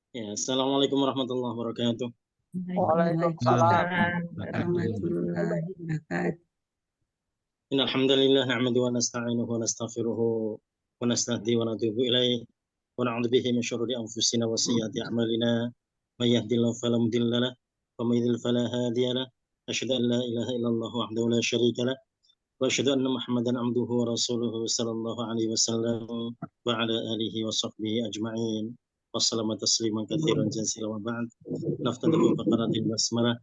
Ya, Assalamualaikum warahmatullahi wabarakatuh. Waalaikumsalam. Waalaikumsalam warahmatullahi wabarakatuh. Innal hamdalillah nahmaduhu wa nasta'inuhu wa nastaghfiruhu wa nastahdihi wa natubu ilaih wa na'udzu bihi min syururi anfusina wa sayyiati a'malina. May yahdihillahu fala mudilla lahu wa may yudlil fala hadiya lahu. Asyhadu an la ilaha illallah wahdahu la syarika lahu wa asyhadu anna Muhammadan abduhu wa rasuluhu sallallahu alaihi wasallam wa ala alihi wa sahbihi ajma'in. Wassalamu tasliman katsiran jazilan wa ba'd. Naftatu bi faqaratil basmalah.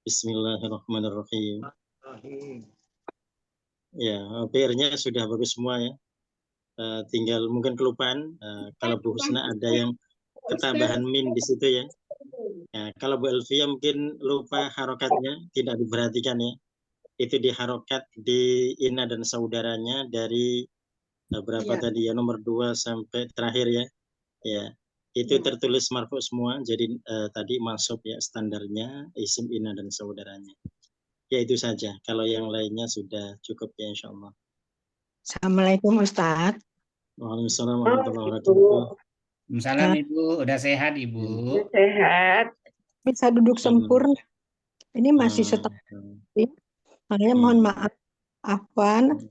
Bismillahirrahmanirrahim. Ya, PR-nya sudah bagus semua ya. Tinggal mungkin kelupaan kalau Bu Husna ada yang ketambahan min di situ ya. Kalau Bu Elvia mungkin lupa harokatnya, tidak diperhatikan ya. Itu diharokat di Ina dan saudaranya dari berapa tadi ya, nomor 2 sampai terakhir ya. Ya, itu tertulis marfu semua. Jadi tadi masuk ya standarnya isim Ina dan saudaranya. Ya itu saja. Kalau yang lainnya sudah cukup ya insya Allah. Assalamualaikum Ustaz. Waalaikumsalam warahmatullahi wabarakatuh. Waalaikumsalam Ibu, udah sehat Ibu? Sehat. Bisa duduk sempurna. Ini masih setengah. Makanya mohon maaf. Afwan.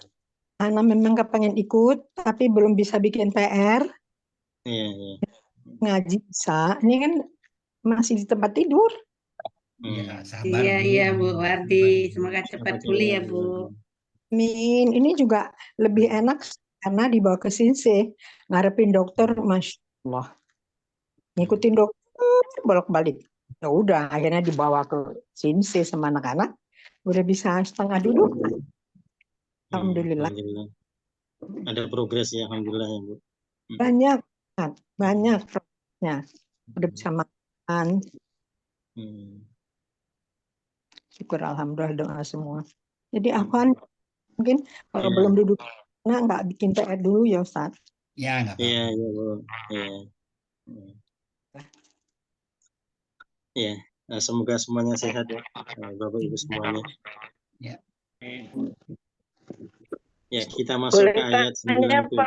Anak memang kepengen ikut, tapi belum bisa bikin PR. Iya. Ngaji bisa. Ini kan masih di tempat tidur. Iya, sabar. Iya Bu Wardi. Semoga cepat pulih ya Bu. Amin. Ini juga lebih enak karena dibawa ke Sinse. Ngarepin dokter, Masya Allah. Ngikutin dokter bolak-balik. Ya udah, akhirnya dibawa ke Sinse sama anak-anak. Udah bisa setengah duduk. Alhamdulillah. Ada progres ya, alhamdulillah ya Bu. Banyak progresnya. Udah bisa makan. Syukur alhamdulillah doa semua. Jadi Afwan mungkin kalau belum duduk nggak bikin PR dulu ya Ustaz. Ya nggak apa-apa. Iya Bu. Iya. Semoga semuanya sehat ya, Bapak Ibu semuanya. Ya. Ya, kita masuk ke ayat 97.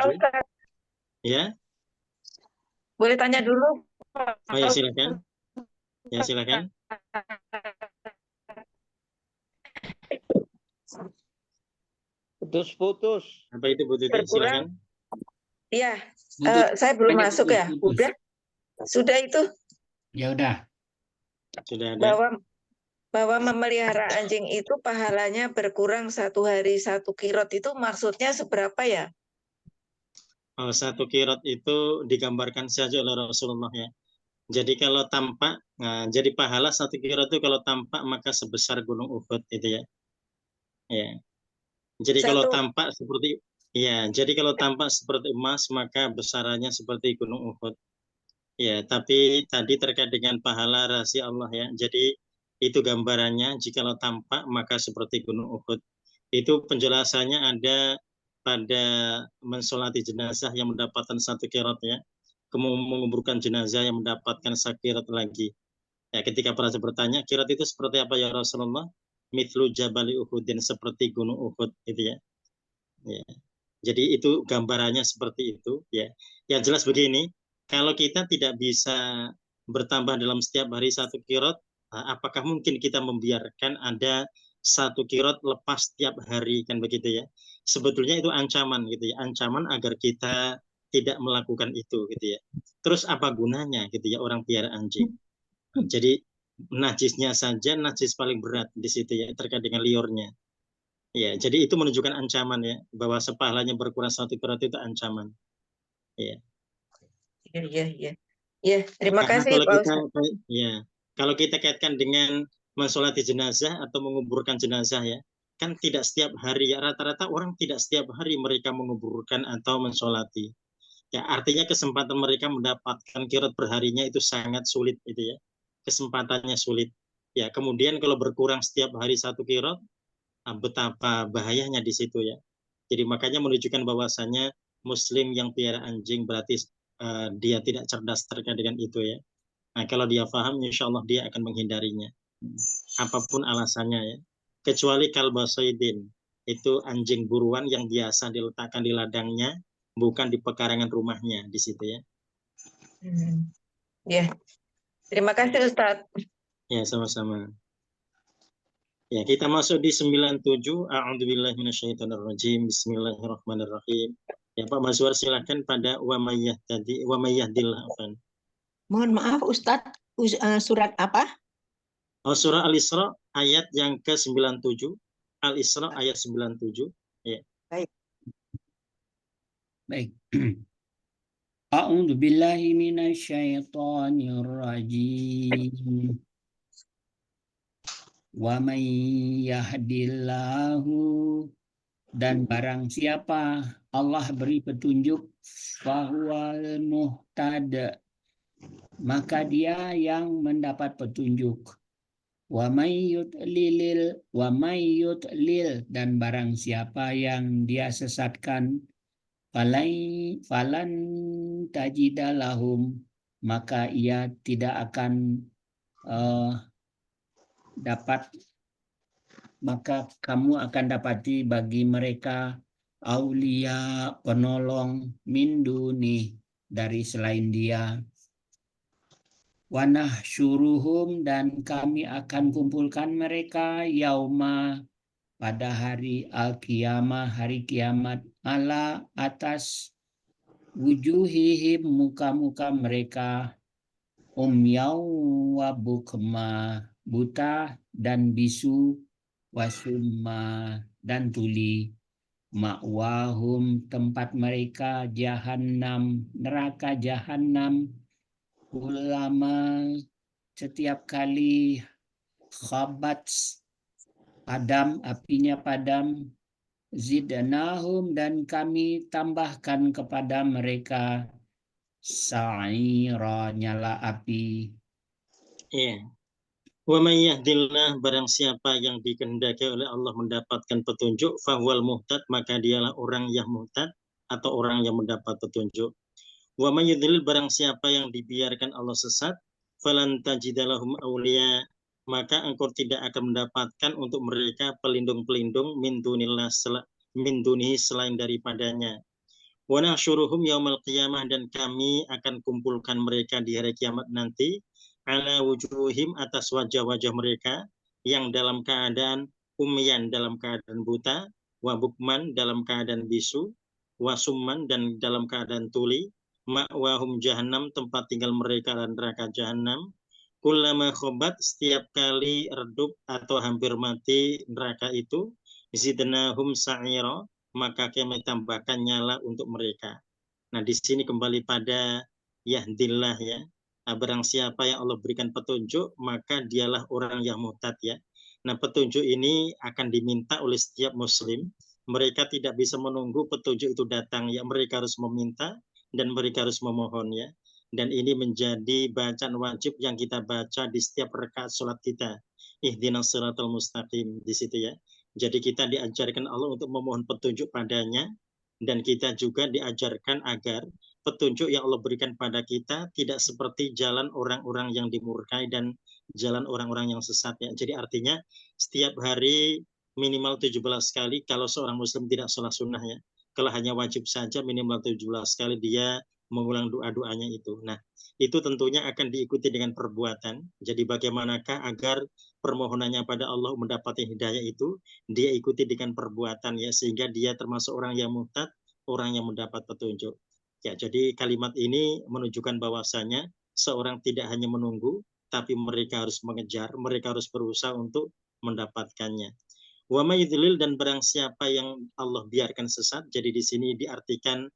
Ya. Boleh tanya dulu? Oh ya silakan. Ya silakan. Putus. Apa itu Bu Tuti? Silakan. Iya, saya belum masuk ya. Udah? Sudah itu? Ya udah. Sudah ada. Bahwa memelihara anjing itu pahalanya berkurang 1 hari 1 kirot itu maksudnya seberapa ya? 1 kirot itu digambarkan saja oleh Rasulullah ya. Jadi kalau tampak, jadi pahala 1 kirot itu kalau tampak maka sebesar gunung Uhud itu ya. Ya. Jadi kalau tampak seperti jadi kalau tampak seperti emas maka besarannya seperti gunung Uhud. Ya, tapi tadi terkait dengan pahala rahasia Allah ya. Jadi itu gambarannya jikalau tampak maka seperti gunung Uhud. Itu penjelasannya ada pada mensolati jenazah yang mendapatkan 1 kirot ya. Kemudian menguburkan jenazah yang mendapatkan 1 kirot lagi. Ya, ketika para sahabat bertanya, kirot itu seperti apa ya Rasulullah? Mithlu Jabali Uhudin, seperti gunung Uhud gitu ya. Ya. Jadi itu gambarannya seperti itu ya. Yang jelas begini, kalau kita tidak bisa bertambah dalam setiap hari 1 kirot, apakah mungkin kita membiarkan ada 1 kirot lepas setiap hari kan begitu ya? Sebetulnya itu ancaman gitu ya, ancaman agar kita tidak melakukan itu gitu ya. Terus apa gunanya gitu ya orang piara anjing? Jadi najisnya saja najis paling berat di situ ya terkait dengan liurnya. Ya, jadi itu menunjukkan ancaman ya bahwa sepahalanya berkurang 1 kirot itu ancaman. Ya. Iya. Ya, terima kasih Pak Ustaz. Kalau kita kaitkan dengan mensolati jenazah atau menguburkan jenazah ya, kan tidak setiap hari ya, rata-rata orang tidak setiap hari mereka menguburkan atau mensolati. Ya, artinya kesempatan mereka mendapatkan kirot perharinya itu sangat sulit itu ya. Kesempatannya sulit. Ya, kemudian kalau berkurang setiap hari 1 kirot, betapa bahayanya di situ ya. Jadi makanya menunjukkan bahwasannya Muslim yang piara anjing berarti dia tidak cerdas terkait dengan itu ya. Nah kalau dia paham, insya Allah dia akan menghindarinya. Apapun alasannya ya. Kecuali kalbasoidin, itu anjing buruan yang biasa diletakkan di ladangnya, bukan di pekarangan rumahnya di situ ya. Ya, terima kasih Ustadz. Ya, sama-sama. Ya, kita masuk di 97. A'udzubillahi minasyaitonirrajim. Bismillahirrahmanirrahim. Ya, Pak Mazwar silakan pada wa may yahdillah. Mohon maaf Ustadz, surat apa? Oh, surah Al-Isra ayat yang ke-97. Al-Isra ayat 97. Ya. Baik. Baik. A'udzu billahi minasyaitonir rajim. Wa may yahdillahu, dan barang siapa Allah beri petunjuk, fahuwal muhtad, maka dia yang mendapat petunjuk. Wa may yudlil, dan barang siapa yang dia sesatkan, falan tajidalahum, maka ia tidak akan maka kamu akan dapati bagi mereka aulia, penolong, min duni, dari selain dia. Wanah syuruhum, dan kami akan kumpulkan mereka yauma, pada hari al-qiyamah, hari kiamat, ala, atas wujuhihim, muka-muka mereka, umyau wa bukma, buta dan bisu, wasumma, dan tuli, ma'wahum, tempat mereka jahannam, neraka jahannam, ulama, setiap kali khabat, padam, apinya padam, zidnahum, dan kami tambahkan kepada mereka sa'ira, nyala api. Iya. Wa may yahdillah, barang siapa yang dikehendaki oleh Allah mendapatkan petunjuk, fahuwal muhtad, maka dialah orang yang muhtad atau orang yang mendapat petunjuk. Wa may yudlil, barang siapa yang dibiarkan Allah sesat, falan tajidalahum auliya, maka engkau tidak akan mendapatkan untuk mereka pelindung-pelindung min dunihi, selain daripadanya. Wa nahsyuruhum yaumal qiyamah, dan kami akan kumpulkan mereka di hari kiamat nanti, ala wujuhim, atas wajah-wajah mereka, yang dalam keadaan umyan, dalam keadaan buta, wa bukman, dalam keadaan bisu, wa summan, dan dalam keadaan tuli, ma'wahum jahannam, tempat tinggal mereka dan neraka jahannam, kullama khobat, setiap kali redup atau hampir mati neraka itu, zidnahum sa'ira, maka kami tambahkan nyala untuk mereka. Nah, di sini kembali pada yahdillah ya. Nah, barang siapa yang Allah berikan petunjuk, maka dialah orang yang muhtad ya. Nah, petunjuk ini akan diminta oleh setiap muslim. Mereka tidak bisa menunggu petunjuk itu datang ya. Mereka harus meminta dan mereka harus memohon ya. Dan ini menjadi bacaan wajib yang kita baca di setiap rakaat sholat kita. Ihdinas siratal mustaqim, di situ ya. Jadi kita diajarkan Allah untuk memohon petunjuk padanya, dan kita juga diajarkan agar petunjuk yang Allah berikan pada kita tidak seperti jalan orang-orang yang dimurkai dan jalan orang-orang yang sesat ya. Jadi artinya setiap hari minimal 17 kali kalau seorang muslim tidak sholat sunnah ya. Kalau hanya wajib saja minimal 17 kali dia mengulang doa-doanya itu. Nah, itu tentunya akan diikuti dengan perbuatan. Jadi bagaimanakah agar permohonannya pada Allah mendapati hidayah itu, dia ikuti dengan perbuatan ya, sehingga dia termasuk orang yang muhtad, orang yang mendapat petunjuk. Ya, jadi kalimat ini menunjukkan bahwasanya seorang tidak hanya menunggu, tapi mereka harus mengejar, mereka harus berusaha untuk mendapatkannya. Wa may yudlil, dan barang siapa yang Allah biarkan sesat, jadi di sini diartikan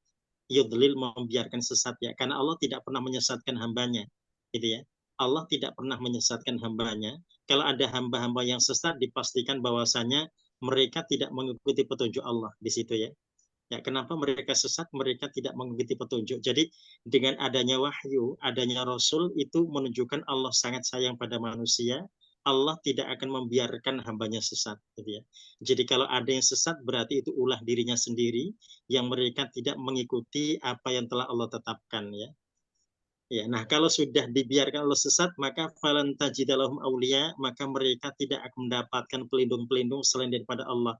yudlil, membiarkan sesat ya, karena Allah tidak pernah menyesatkan hambanya, gitu ya. Allah tidak pernah menyesatkan hambanya. Kalau ada hamba-hamba yang sesat, dipastikan bahwasanya mereka tidak mengikuti petunjuk Allah di situ ya. Ya, kenapa mereka sesat? Mereka tidak mengikuti petunjuk. Jadi dengan adanya wahyu, adanya Rasul, itu menunjukkan Allah sangat sayang pada manusia. Allah tidak akan membiarkan hambanya sesat. Gitu ya. Jadi kalau ada yang sesat, berarti itu ulah dirinya sendiri, yang mereka tidak mengikuti apa yang telah Allah tetapkan. Ya. Ya, nah kalau sudah dibiarkan Allah sesat, maka falan tajidalahum auliya, maka mereka tidak akan mendapatkan pelindung-pelindung selain daripada Allah.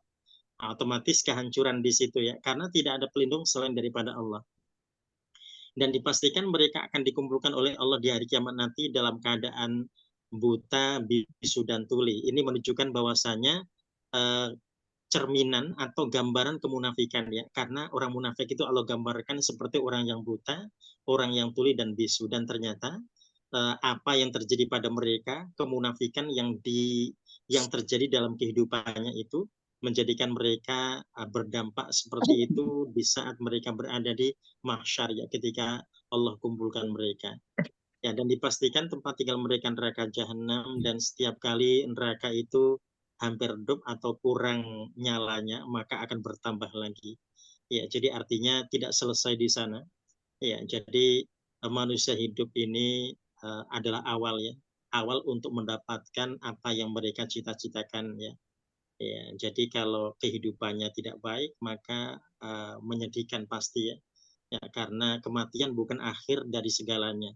Otomatis kehancuran di situ ya, karena tidak ada pelindung selain daripada Allah. dan dipastikan mereka akan dikumpulkan oleh Allah di hari kiamat nanti dalam keadaan buta, bisu, dan tuli. Ini menunjukkan bahwasanya cerminan atau gambaran kemunafikan ya, karena orang munafik itu Allah gambarkan seperti orang yang buta, orang yang tuli dan bisu, dan ternyata apa yang terjadi pada mereka, kemunafikan yang terjadi dalam kehidupannya itu menjadikan mereka berdampak seperti itu di saat mereka berada di mahsyar ya, ketika Allah kumpulkan mereka. Ya, dan dipastikan tempat tinggal mereka neraka jahanam, dan setiap kali neraka itu hampir redup atau kurang nyalanya, maka akan bertambah lagi. Ya, jadi artinya tidak selesai di sana. Ya, jadi manusia hidup ini adalah awal ya, awal untuk mendapatkan apa yang mereka cita-citakan ya. Ya, jadi kalau kehidupannya tidak baik, maka menyedihkan pasti ya. Ya, karena kematian bukan akhir dari segalanya.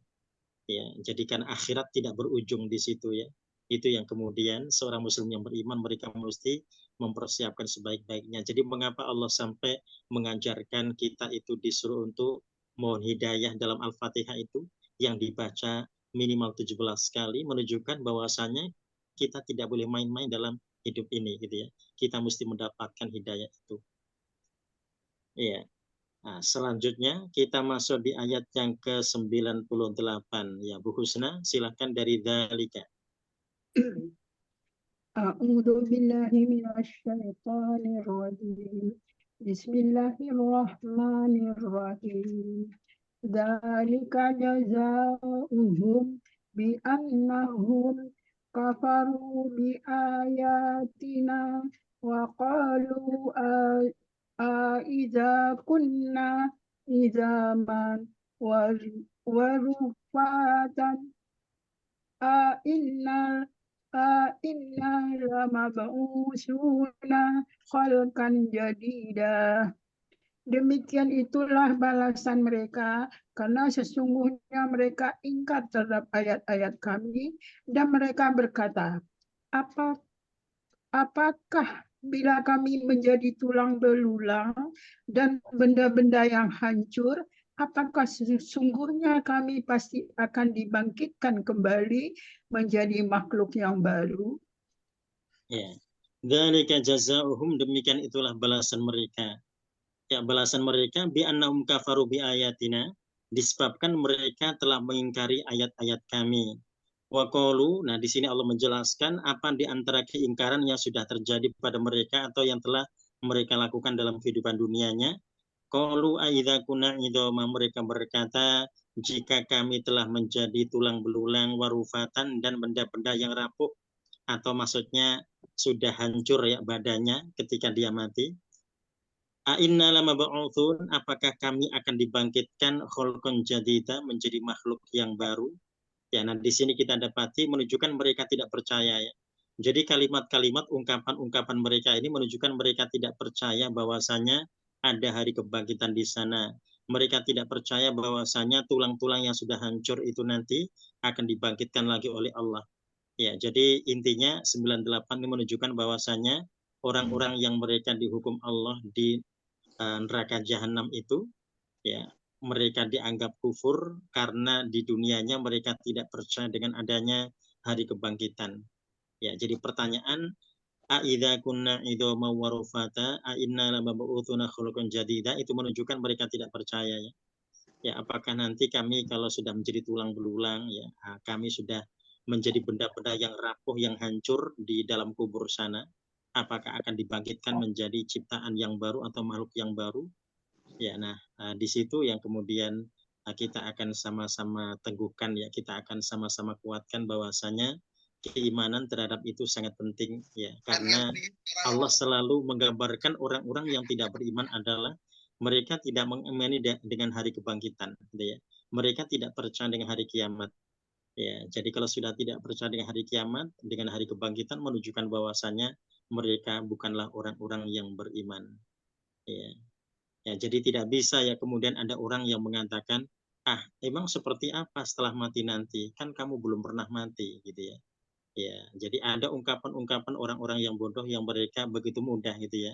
Ya, jadikan akhirat tidak berujung di situ ya. Itu yang kemudian seorang muslim yang beriman mereka mesti mempersiapkan sebaik-baiknya. Jadi mengapa Allah sampai mengajarkan kita itu disuruh untuk mohon hidayah dalam Al-Fatihah itu yang dibaca minimal 17 kali, menunjukkan bahwasanya kita tidak boleh main-main dalam hidup ini gitu ya. Kita mesti mendapatkan hidayah itu. Iya. Nah, selanjutnya kita masuk di ayat yang ke-98 ya, Bu Husna, silakan dari dzalika. A'udzu billahi minasy syaithanir rajim. Bismillahirrahmanirrahim. Dzalika jazaohum bi annahum kafaru bi ayatina wa qalu idza kunna izaman warufatan inna lamab'usuna khalqan jadida. Demikian itulah balasan mereka, karena sesungguhnya mereka ingkar terhadap ayat-ayat kami, dan mereka berkata, apakah bila kami menjadi tulang belulang dan benda-benda yang hancur, apakah sesungguhnya kami pasti akan dibangkitkan kembali menjadi makhluk yang baru? Ya. Dzalika jazaohum, demikian itulah balasan mereka. Ya, balasan mereka bi annahum kafaru bi ayatina, disebabkan mereka telah mengingkari ayat-ayat kami. Wa qalu, nah di sini Allah menjelaskan apa di antara keingkaran yang sudah terjadi pada mereka atau yang telah mereka lakukan dalam kehidupan dunianya. Qalu aidza kunna idoma, mereka berkata, jika kami telah menjadi tulang belulang, warufatan, dan benda-benda yang rapuh, atau maksudnya sudah hancur ya badannya ketika dia mati. A'inna lamab'utsun, apakah kami akan dibangkitkan khalqan jadida, menjadi makhluk yang baru? Ya, nah di sini kita dapati menunjukkan mereka tidak percaya ya. Jadi kalimat-kalimat, ungkapan-ungkapan mereka ini menunjukkan mereka tidak percaya bahwasanya ada hari kebangkitan di sana. Mereka tidak percaya bahwasanya tulang-tulang yang sudah hancur itu nanti akan dibangkitkan lagi oleh Allah. Ya, jadi intinya 98 ini menunjukkan bahwasanya orang-orang yang mereka dihukum Allah di neraka jahanam itu ya, mereka dianggap kufur karena di dunianya mereka tidak percaya dengan adanya hari kebangkitan. Ya, jadi pertanyaan, aidza kunna idoma warufata ainna lamab'utsuna khalqan jadida, itu menunjukkan mereka tidak percaya ya. Ya, apakah nanti kami kalau sudah menjadi tulang belulang ya, kami sudah menjadi benda-benda yang rapuh, yang hancur di dalam kubur sana, apakah akan dibangkitkan menjadi ciptaan yang baru atau makhluk yang baru? Ya, nah di situ yang kemudian kita akan sama-sama teguhkan ya, kita akan sama-sama kuatkan bahwasanya keimanan terhadap itu sangat penting ya, karena Allah selalu menggambarkan orang-orang yang tidak beriman adalah mereka tidak mengimani dengan hari kebangkitan gitu ya. Mereka tidak percaya dengan hari kiamat. Ya, jadi kalau sudah tidak percaya dengan hari kiamat, dengan hari kebangkitan, menunjukkan bahwasanya mereka bukanlah orang-orang yang beriman. Ya. Ya, jadi tidak bisa ya kemudian ada orang yang mengatakan, emang seperti apa setelah mati nanti? Kan kamu belum pernah mati gitu ya. Ya, jadi ada ungkapan-ungkapan orang-orang yang bodoh yang mereka begitu mudah gitu ya.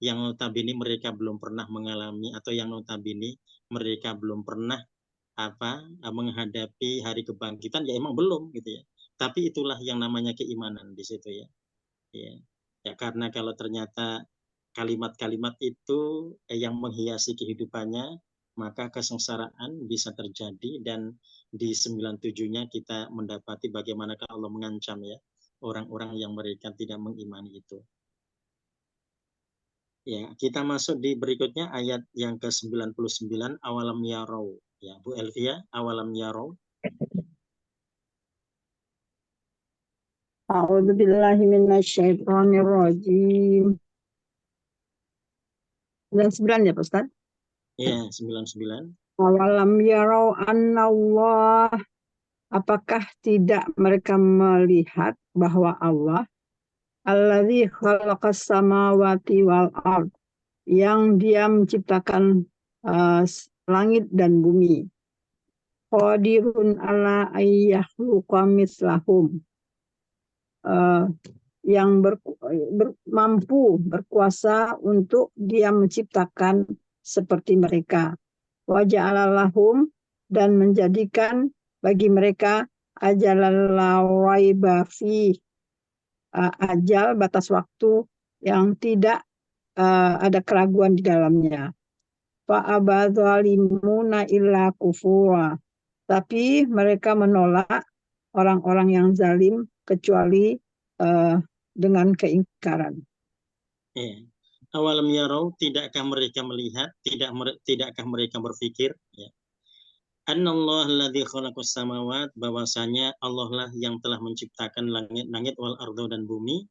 Yang notabene mereka belum pernah mengalami, atau yang notabene mereka belum pernah menghadapi hari kebangkitan, ya emang belum gitu ya. Tapi itulah yang namanya keimanan di situ ya. Ya, karena kalau ternyata kalimat-kalimat itu yang menghiasi kehidupannya, maka kesengsaraan bisa terjadi, dan di 97-nya kita mendapati bagaimana Allah mengancam ya orang-orang yang mereka tidak mengimani itu. Ya, kita masuk di berikutnya ayat yang ke-99, awalam yarau. Ya, Bu Elvia, awalam yarau. A'udzu billahi minasyaitonir rajim. 99 ya, Pak Ustaz? Ya, 99. Awalam yarau annallah, apakah tidak mereka melihat bahwa Allah alladzi khalaqas samawati wal ard, yang Dia menciptakan langit dan bumi, qadirun ala ayyahluqa mislahum, yang mampu berkuasa untuk Dia menciptakan seperti mereka. Wa ja'alalahum, dan menjadikan bagi mereka ajalan la raiba fi, ajal batas waktu yang tidak ada keraguan di dalamnya. Fa abadzalimuna illa kufura, tapi mereka menolak orang-orang yang zalim kecuali dengan keingkaran. Ya. Awalam yarau, tidakkah mereka melihat, tidakkah mereka berpikir ya. Annallahu alladzi khalaqas samawat, bahwasanya Allah lah yang telah menciptakan langit-langit wal ardo dan bumi.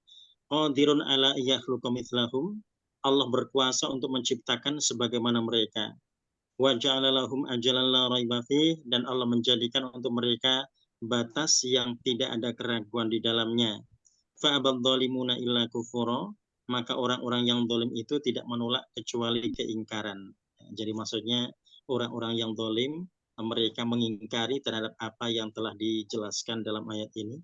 Qadirun ala yakhluqa mithlahum, Allah berkuasa untuk menciptakan sebagaimana mereka. Wa ja'ala lahum ajalan la raiba fih, dan Allah menjadikan untuk mereka batas yang tidak ada keraguan di dalamnya. Fa abadzalimuna illa kufura, maka orang-orang yang zalim itu tidak menolak kecuali keingkaran. Jadi maksudnya orang-orang yang zalim, mereka mengingkari terhadap apa yang telah dijelaskan dalam ayat ini.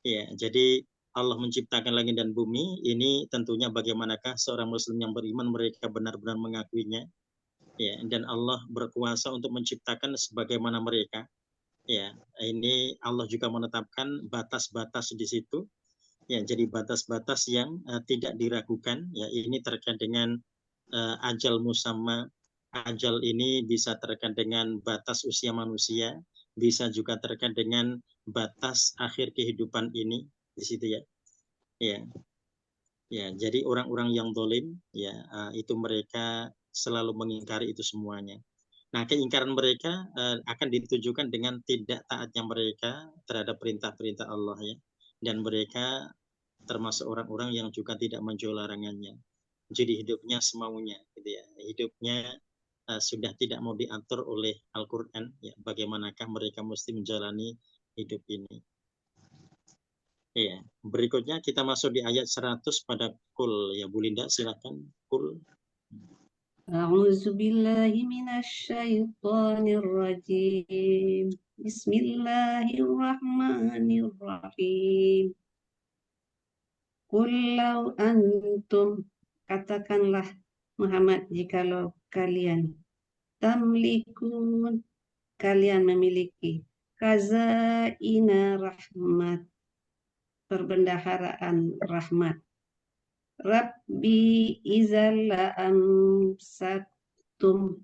Ya, jadi Allah menciptakan langit dan bumi, ini tentunya bagaimanakah seorang muslim yang beriman mereka benar-benar mengakuinya. Ya, dan Allah berkuasa untuk menciptakan sebagaimana mereka. Ya, ini Allah juga menetapkan batas-batas di situ. Ya, jadi batas-batas yang tidak diragukan. Ya, ini terkait dengan ajal musamma. Ajal ini bisa terkait dengan batas usia manusia, bisa juga terkait dengan batas akhir kehidupan ini di situ ya. Ya. Ya, jadi orang-orang yang zalim ya itu mereka selalu mengingkari itu semuanya. Nah, keingkaran mereka akan ditujukan dengan tidak taatnya mereka terhadap perintah-perintah Allah ya. Dan mereka termasuk orang-orang yang juga tidak menjual larangannya. Jadi hidupnya semaunya gitu ya. Hidupnya sudah tidak mau diatur oleh Al-Qur'an ya, bagaimanakah mereka mesti menjalani hidup ini. Iya, berikutnya kita masuk di ayat 100 pada kul ya, Bu Linda silakan kul. A'udzu billahi minasyaitonir rajim. Bismillahirrahmanirrahim. Qul law antum, katakanlah Muhammad, jikalau kalian tamlikun, kalian memiliki khazaina rahmat, perbendaharaan rahmat. Rabbi izalla amsaktum,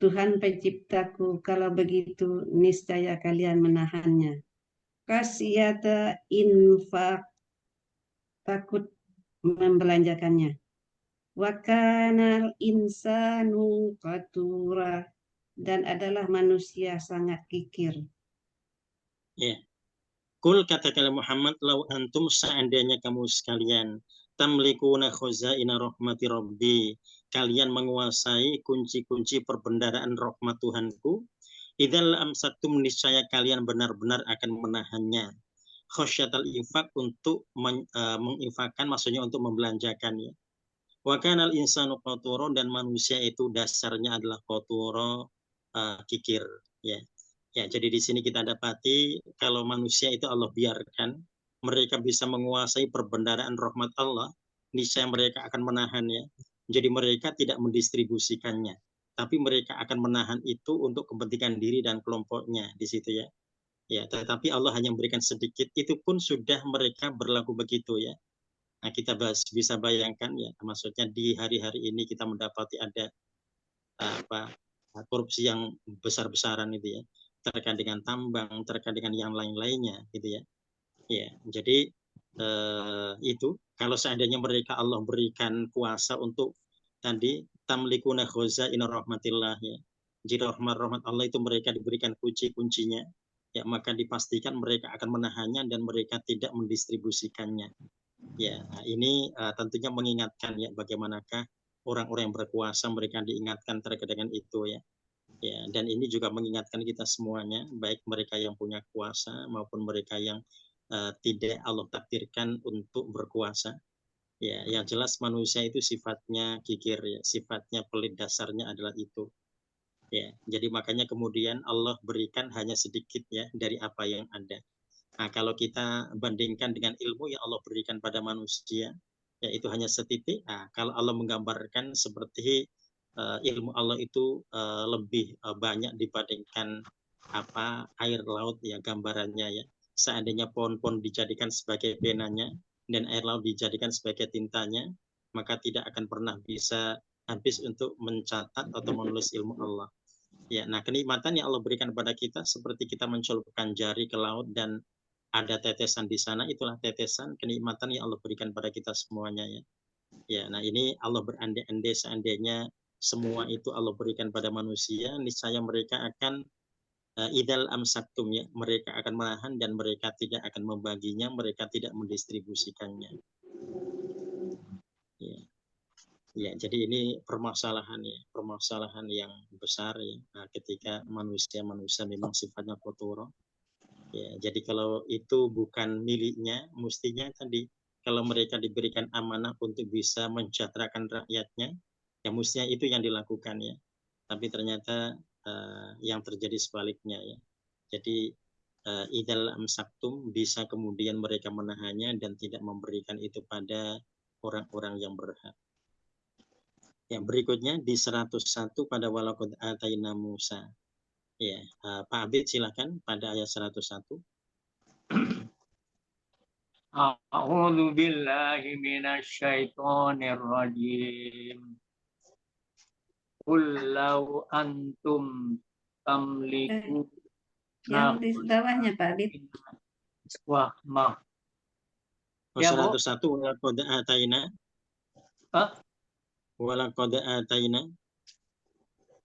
Tuhan penciptaku, kalau begitu niscaya kalian menahannya. Kasiyata infak, takut membelanjakannya. Wa kanal insanu qatura, dan adalah manusia sangat kikir. Ya. Kul, katakanlah Muhammad, lau antum, seandainya kamu sekalian, tamlikuna khazaina rahmati rabbi, kalian menguasai kunci-kunci perbendaharaan rahmat Tuhanku, idzal amsaktum, niscaya kalian benar-benar akan menahannya. Khasyatal infak, untuk menginfakkan, maksudnya untuk membelanjakan ya. Wa kanal insanu qaturo, dan manusia itu dasarnya adalah qaturo, kikir ya. Ya, jadi di sini kita dapati kalau manusia itu Allah biarkan mereka bisa menguasai perbendaharaan rahmat Allah, niscaya mereka akan menahannya. Jadi mereka tidak mendistribusikannya. tapi mereka akan menahan itu untuk kepentingan diri dan kelompoknya di situ ya. Ya, tetapi Allah hanya memberikan sedikit, itu pun sudah mereka berlaku begitu ya. Nah, kita bisa bayangkan ya, maksudnya di hari-hari ini kita mendapati ada korupsi yang besar-besaran itu ya, terkait dengan tambang, terkait dengan yang lain-lainnya gitu ya. Ya, jadi itu kalau seandainya mereka Allah berikan kuasa untuk tadi tamlikuna khazain rahmatillah ya. Jika rahmat Allah itu mereka diberikan kunci-kuncinya, ya maka dipastikan mereka akan menahannya dan mereka tidak mendistribusikannya. Ya, nah ini tentunya mengingatkan ya bagaimanakah orang-orang yang berkuasa mereka diingatkan terkait dengan itu ya. Ya, dan ini juga mengingatkan kita semuanya, baik mereka yang punya kuasa maupun mereka yang tidak Allah takdirkan untuk berkuasa. Ya, yang jelas manusia itu sifatnya kikir ya, sifatnya pelit, dasarnya adalah itu. Ya, jadi makanya kemudian Allah berikan hanya sedikit ya dari apa yang ada. Nah, kalau kita bandingkan dengan ilmu yang Allah berikan pada manusia, ya itu hanya setitik. Nah, kalau Allah menggambarkan seperti ilmu Allah itu lebih banyak dibandingkan air laut ya gambarannya ya. Seandainya pohon-pohon dijadikan sebagai penanya dan air laut dijadikan sebagai tintanya, maka tidak akan pernah bisa habis untuk mencatat atau menulis ilmu Allah. Ya, nah kenikmatan yang Allah berikan kepada kita seperti kita mencelupkan jari ke laut dan ada tetesan di sana, itulah tetesan kenikmatan yang Allah berikan pada kita semuanya ya. Ya, nah ini Allah berandai-andai seandainya semua itu Allah berikan pada manusia, niscaya mereka akan idal amsaktum ya, mereka akan menahan dan mereka tidak akan membaginya, mereka tidak mendistribusikannya. Ya. Ya, jadi ini permasalahan yang besar ya. Nah, ketika manusia memang sifatnya kotor. Ya, jadi kalau itu bukan miliknya, mestinya tadi kalau mereka diberikan amanah untuk bisa mensejahterakan rakyatnya, ya mestinya itu yang dilakukan ya. Tapi ternyata yang terjadi sebaliknya ya. Jadi idal amsaktum bisa kemudian mereka menahannya dan tidak memberikan itu pada orang-orang yang berhak. Yang berikutnya di 101 pada walaqad ataina Musa. Ya, Pak Abid silakan pada ayat 101. A'udzu billahi minasyaitonir rajim. Qul law antum tamliku. Yang di bawahnya Pak Abid. Wah, maaf. Ya, 101 walaqad ataina. Walaqad ataina.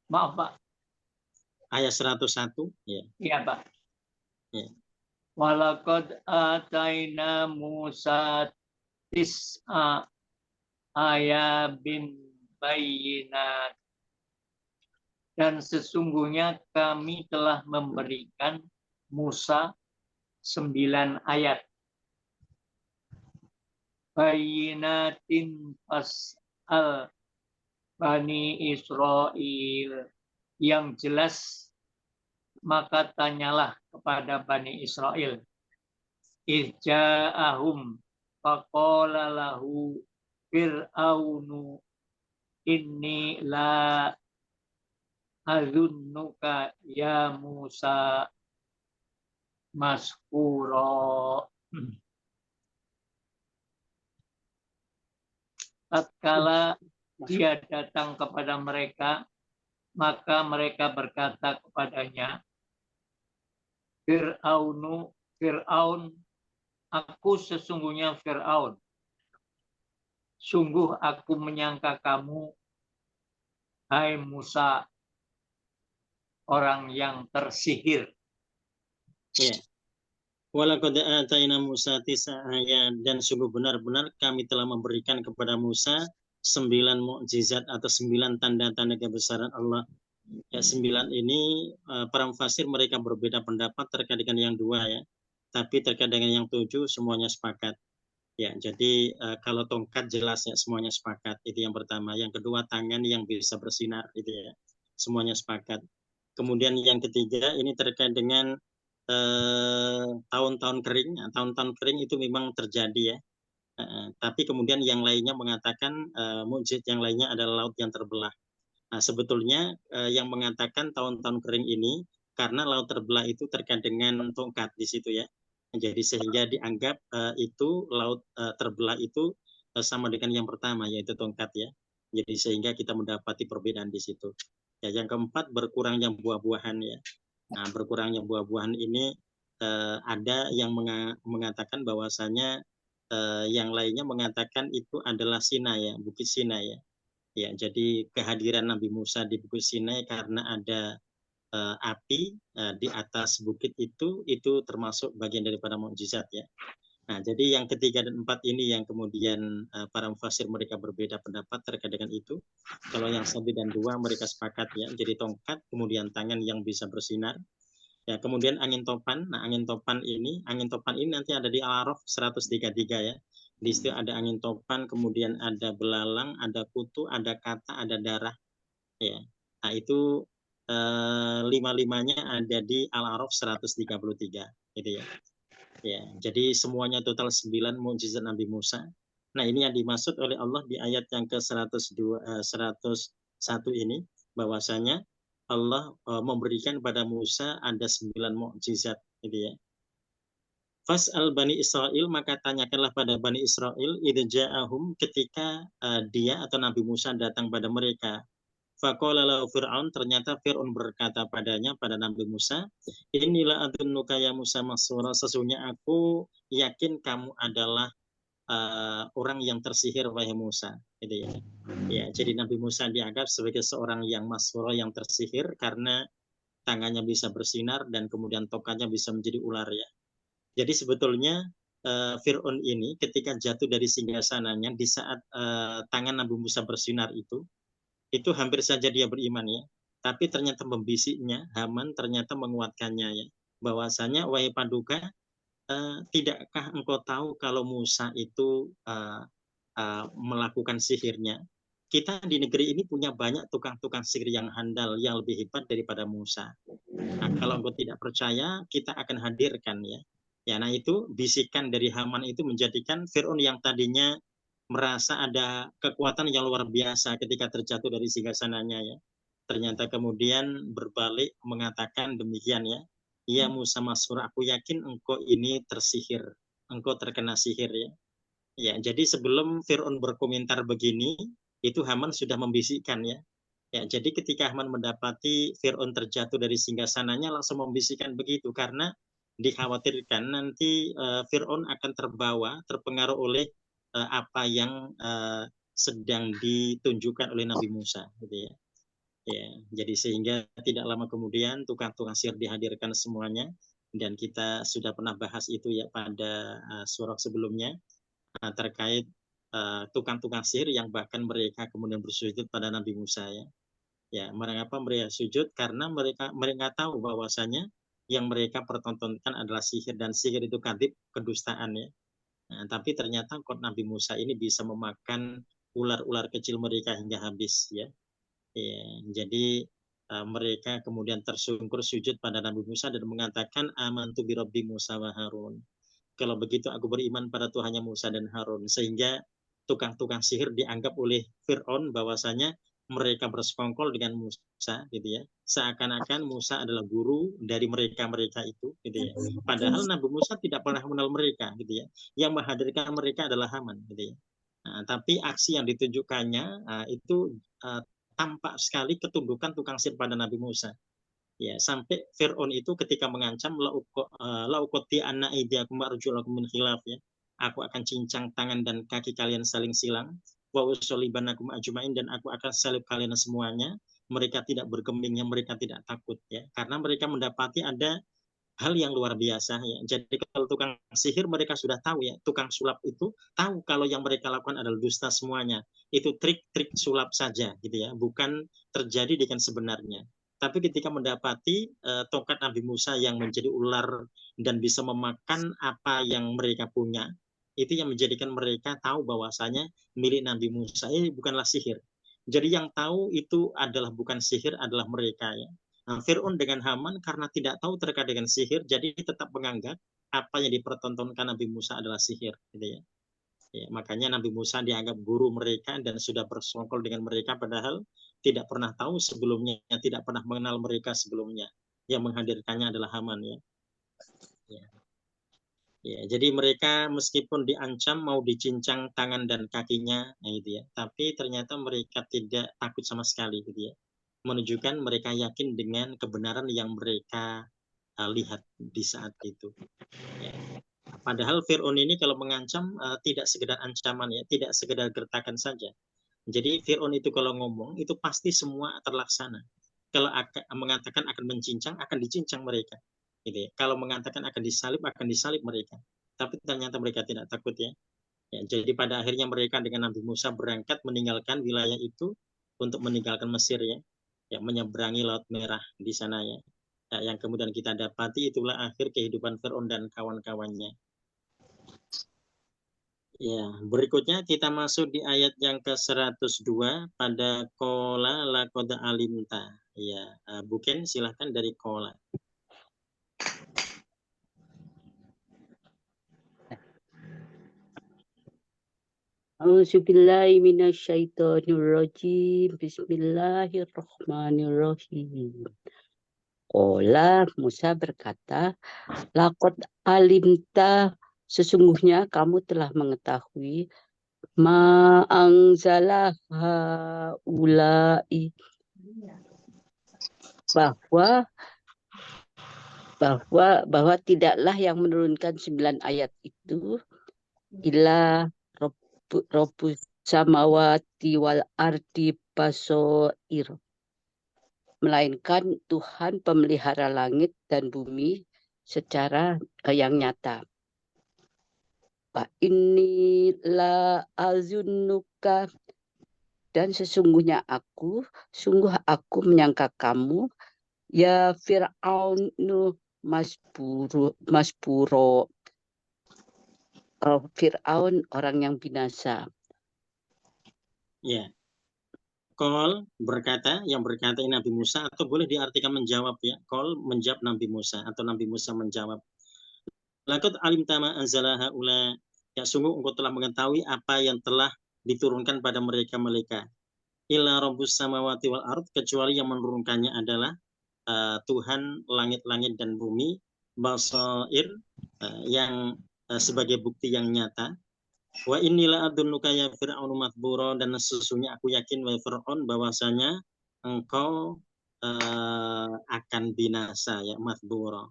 Maaf, Pak. Ayat 101 ya. Iya, Pak. Ya. Walaqad ataina Musa tis'a ayatin bayyinat. Dan sesungguhnya kami telah memberikan Musa 9 ayat. Bayyinatin fas'al Bani Israel, yang jelas maka tanyalah kepada Bani Israel. Ija'ahum faqala lahu fir'aunu inni la azunnuka ya Musa maskuro. Tatkala dia datang kepada mereka, maka mereka berkata kepadanya, Fir'aun, aku sesungguhnya Fir'aun. Sungguh aku menyangka kamu, hai Musa, orang yang tersihir. Ya. Walaqad ataina Musa tis'a ayat, dan sungguh benar-benar kami telah memberikan kepada Musa 9 mukjizat atau 9 tanda-tanda kebesaran Allah. Ya, 9 ini para mufasir mereka berbeda pendapat terkait dengan yang 2 ya. Tapi terkait dengan yang 7 semuanya sepakat. Ya, jadi kalau tongkat jelas ya semuanya sepakat. Itu yang pertama. Yang kedua tangan yang bisa bersinar itu ya. Semuanya sepakat. Kemudian yang ketiga ini terkait dengan tahun-tahun kering. Tahun-tahun kering itu memang terjadi ya. Tapi kemudian yang lainnya mengatakan mukjizat yang lainnya adalah laut yang terbelah. Nah, sebetulnya yang mengatakan tahun-tahun kering ini karena laut terbelah itu terkait dengan tongkat di situ ya. Jadi sehingga dianggap itu laut terbelah itu sama dengan yang pertama yaitu tongkat ya. Jadi sehingga kita mendapati perbedaan di situ. Ya, yang keempat berkurangnya buah-buahan ya. Nah, berkurangnya buah-buahan ini ada yang mengatakan bahwasanya yang lainnya mengatakan itu adalah Sinai ya, Bukit Sinai ya. Ya, jadi kehadiran Nabi Musa di Bukit Sinai karena ada api di atas bukit itu termasuk bagian daripada mukjizat ya. Nah, jadi yang ketiga dan empat ini yang kemudian para mufasir mereka berbeda pendapat terkait dengan itu. Kalau yang 1 dan 2 mereka sepakat ya, jadi tongkat, kemudian tangan yang bisa bersinar. Ya, kemudian angin topan. Nah, angin topan ini nanti ada di Al-A'raf 133 ya. Di situ ada angin topan, kemudian ada belalang, ada kutu, ada kata, ada darah. Ya. Nah, itu 5-5-nya ada di Al-A'raf 133 gitu ya. Ya, jadi semuanya total 9 mukjizat Nabi Musa. Nah, ini yang dimaksud oleh Allah di ayat yang ke-101 ini bahwasanya Allah memberikan pada Musa ada 9 mukjizat gitu ya. Fas'al Bani Israel, maka tanyakanlah pada Bani Israel idza ja'ahum, ketika dia atau Nabi Musa datang pada mereka. Faqala lahu Fir'aun, ternyata Fir'aun berkata padanya, pada Nabi Musa, inilah adunnuka ya Musa masura, sesungguhnya aku yakin kamu adalah orang yang tersihir wahai Musa, gitu ya. Ya, jadi Nabi Musa dianggap sebagai seorang yang masura, yang tersihir karena tangannya bisa bersinar dan kemudian tokatnya bisa menjadi ular ya. Jadi sebetulnya Fir'aun ini ketika jatuh dari singgasananya di saat tangan Nabi Musa bersinar itu hampir saja dia beriman ya. Tapi ternyata membisiknya, Haman ternyata menguatkannya ya. Bahwasanya wahai Paduka, tidakkah engkau tahu kalau Musa itu melakukan sihirnya? Kita di negeri ini punya banyak tukang-tukang sihir yang handal, yang lebih hebat daripada Musa. Nah, kalau engkau tidak percaya, kita akan hadirkan ya. Ya, nah itu bisikan dari Haman itu menjadikan Fir'aun yang tadinya merasa ada kekuatan yang luar biasa ketika terjatuh dari singgasananya ya. Ternyata kemudian berbalik mengatakan demikian ya. Ya Musa Masur, aku yakin engkau ini tersihir. Engkau terkena sihir ya. Ya, jadi sebelum Fir'aun berkomentar begini, itu Haman sudah membisikkan ya. Ya, jadi ketika Haman mendapati Fir'aun terjatuh dari singgasananya langsung membisikkan begitu karena dikhawatirkan nanti Fir'aun akan terpengaruh oleh apa yang sedang ditunjukkan oleh Nabi Musa gitu ya. Ya, jadi sehingga tidak lama kemudian tukang-tukang sihir dihadirkan semuanya dan kita sudah pernah bahas itu ya pada surah sebelumnya terkait tukang-tukang sihir yang bahkan mereka kemudian bersujud pada Nabi Musa ya. Ya, mengapa mereka sujud? Karena mereka tahu bahwasanya yang mereka pertontonkan adalah sihir dan sihir itu kadhib, kedustaan ya. Nah, tapi ternyata kok Nabi Musa ini bisa memakan ular-ular kecil mereka hingga habis ya. Ya, jadi mereka kemudian tersungkur sujud pada Nabi Musa dan mengatakan amantu bi rabbi Musa wa Harun. Kalau begitu aku beriman pada Tuhannya Musa dan Harun, sehingga tukang-tukang sihir dianggap oleh Fir'aun bahwasanya mereka bersekongkol dengan Musa gitu ya, seakan-akan Musa adalah guru dari mereka itu gitu ya, padahal Nabi Musa tidak pernah mengenal mereka gitu ya, yang menghadirkan mereka adalah Haman gitu ya. Nah, tapi aksi yang ditunjukkannya itu tampak sekali ketundukan tukang sihir pada Nabi Musa ya, sampai Fir'aun itu ketika mengancam lauqati anna aydiyakum arjulakum min khilaf ya, aku akan cincang tangan dan kaki kalian saling silang, wa usolibanakum ajmain, dan aku akan salib kalian semuanya. Mereka tidak bergemingnya, mereka tidak takut ya, karena mereka mendapati ada hal yang luar biasa ya. Jadi kalau tukang sihir mereka sudah tahu ya, tukang sulap itu tahu kalau yang mereka lakukan adalah dusta semuanya. Itu trik-trik sulap saja gitu ya, bukan terjadi dengan sebenarnya. Tapi ketika mendapati tongkat Nabi Musa yang menjadi ular dan bisa memakan apa yang mereka punya, itu yang menjadikan mereka tahu bahwasanya milik Nabi Musa ini bukanlah sihir. Jadi yang tahu itu adalah bukan sihir, adalah mereka ya. Nah, Fir'aun dengan Haman karena tidak tahu terkait dengan sihir, jadi tetap menganggap apa yang dipertontonkan Nabi Musa adalah sihir, gitu ya. Ya, makanya Nabi Musa dianggap guru mereka dan sudah bersongkol dengan mereka, padahal tidak pernah tahu sebelumnya, tidak pernah mengenal mereka sebelumnya. Yang menghadirkannya adalah Haman ya. Ya, jadi mereka meskipun diancam mau dicincang tangan dan kakinya, gitu ya, tapi ternyata mereka tidak takut sama sekali, gitu ya, menunjukkan mereka yakin dengan kebenaran yang mereka lihat di saat itu. Ya. Padahal Fir'aun ini kalau mengancam tidak sekedar ancaman ya, tidak sekedar gertakan saja. Jadi Fir'aun itu kalau ngomong itu pasti semua terlaksana. Kalau mengatakan akan mencincang, akan dicincang mereka. Gitu ya. Kalau mengatakan akan disalib mereka. Tapi ternyata mereka tidak takut ya. Jadi pada akhirnya mereka dengan Nabi Musa berangkat meninggalkan wilayah itu untuk meninggalkan Mesir ya. Menyeberangi Laut Merah di sana ya. Yang kemudian kita dapati itulah akhir kehidupan Fir'aun dan kawan-kawannya. Ya, berikutnya kita masuk di ayat yang ke-102 pada kola lakoda alimta. Ya, Buken silahkan dari kola. A'udzubillahi minasyaitonirrajim. Bismillahirrahmanirrahim. Qala Musa berkata, laqad alimta, sesungguhnya kamu telah mengetahui ma anzala haula'i, bahwa tidaklah yang menurunkan 9 ayat itu illa Rabbus samawati wal ardi basoir, melainkan Tuhan pemelihara langit dan bumi secara yang nyata. Wa inni la azunnuka, dan sungguh aku menyangka kamu ya Fir'aunu masburo, Fir'aun orang yang binasa. Ya. Qol berkata, yang berkata ini Nabi Musa, atau boleh diartikan menjawab ya. Qol menjawab Nabi Musa atau Nabi Musa menjawab. Laqad alimta ma anzala haula, ya sungguh engkau telah mengetahui apa yang telah diturunkan pada mereka. Illa rabbus samawati wal ard, kecuali yang menurunkannya adalah Tuhan langit-langit dan bumi, basair, yang sebagai bukti yang nyata. Wa inilah adunnuka ya Fir'aun mathbura, dan sesungguhnya aku yakin wahai Fir'aun bahwasanya engkau akan binasa ya, mathbura.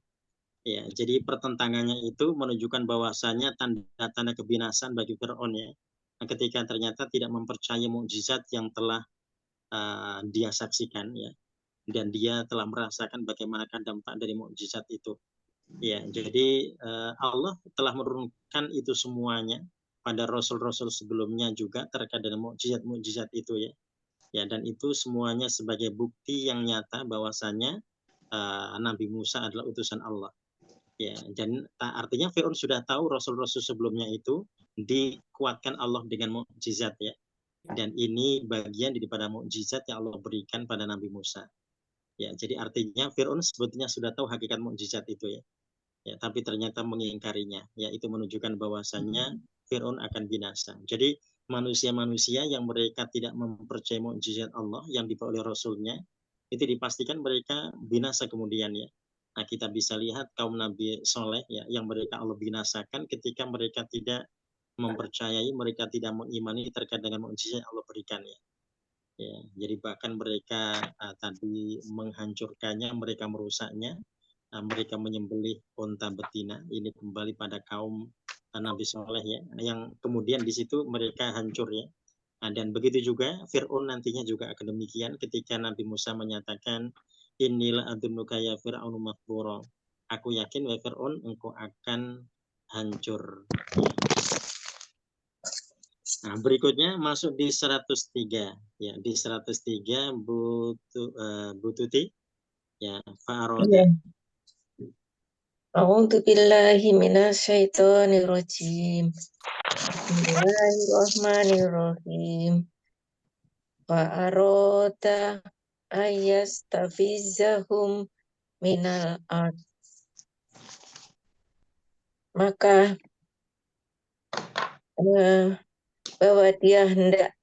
Ya, jadi pertentangannya itu menunjukkan bahwasanya tanda-tanda kebinasaan bagi Fir'aun ya. Ketika ternyata tidak mempercayai mukjizat yang telah dia saksikan ya, dan dia telah merasakan bagaimana dampak dari mukjizat itu. Ya, jadi Allah telah menurunkan itu semuanya pada rasul-rasul sebelumnya juga terkait dengan mukjizat-mukjizat itu ya. Ya, dan itu semuanya sebagai bukti yang nyata bahwasanya Nabi Musa adalah utusan Allah. Ya, dan artinya Fir'aun sudah tahu rasul-rasul sebelumnya itu dikuatkan Allah dengan mukjizat ya. Dan ini bagian daripada mukjizat yang Allah berikan pada Nabi Musa. Ya, jadi artinya Fir'aun sebetulnya sudah tahu hakikat mukjizat itu ya. Ya, tapi ternyata mengingkarinya. Ya, itu menunjukkan bahwasannya Fir'aun akan binasa. Jadi manusia-manusia yang mereka tidak mempercayai mukjizat Allah yang dibawa oleh Rasulnya, itu dipastikan mereka binasa kemudian ya. Nah, kita bisa lihat kaum Nabi Soleh ya, yang mereka Allah binasakan ketika mereka tidak mempercayai, mereka tidak mengimani terkait dengan mukjizat yang Allah berikan ya. Ya, jadi bahkan mereka tadi menghancurkannya, mereka merusaknya. Mereka menyembelih unta betina. Ini kembali pada kaum Nabi Soleh ya, yang kemudian di situ mereka hancur ya. Dan begitu juga Fir'aun nantinya juga akan demikian ketika Nabi Musa menyatakan inilah adunnuka ya Fir'aun mathbura. Aku yakin wahai Fir'aun engkau akan hancur. Nah, berikutnya masuk di 103 ya, di 103 Bututi ya, Fa'aroda. A'udzu billahi minasyaitonir rajim. Bismillahirrahmanirrahim. Wa arada ayastafizahum minal ard. Maka bahwa dia hendak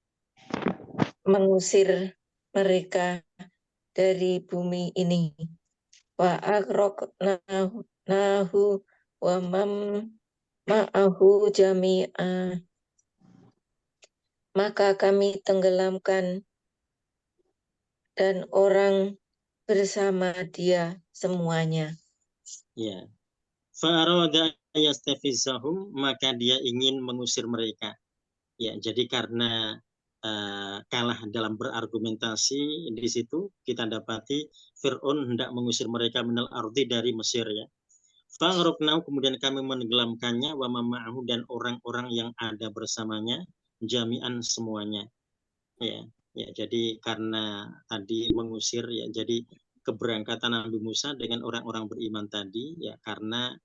mengusir mereka dari bumi ini. Wa agraqnahu wa man ma'ahu jami'a. Maka kami tenggelamkan dan orang bersama dia semuanya. Ya. Fa'arada yastafizahum, maka dia ingin mengusir mereka. Ya, jadi karena kalah dalam berargumentasi di situ kita dapati Fir'aun hendak mengusir mereka minal ardi dari Mesir ya. Fa'aroknau, kemudian kami menenggelamkannya wa ma'ahu, dan orang-orang yang ada bersamanya jami'an semuanya. Ya, ya, jadi karena tadi mengusir ya, jadi keberangkatan Nabi Musa dengan orang-orang beriman tadi ya, karena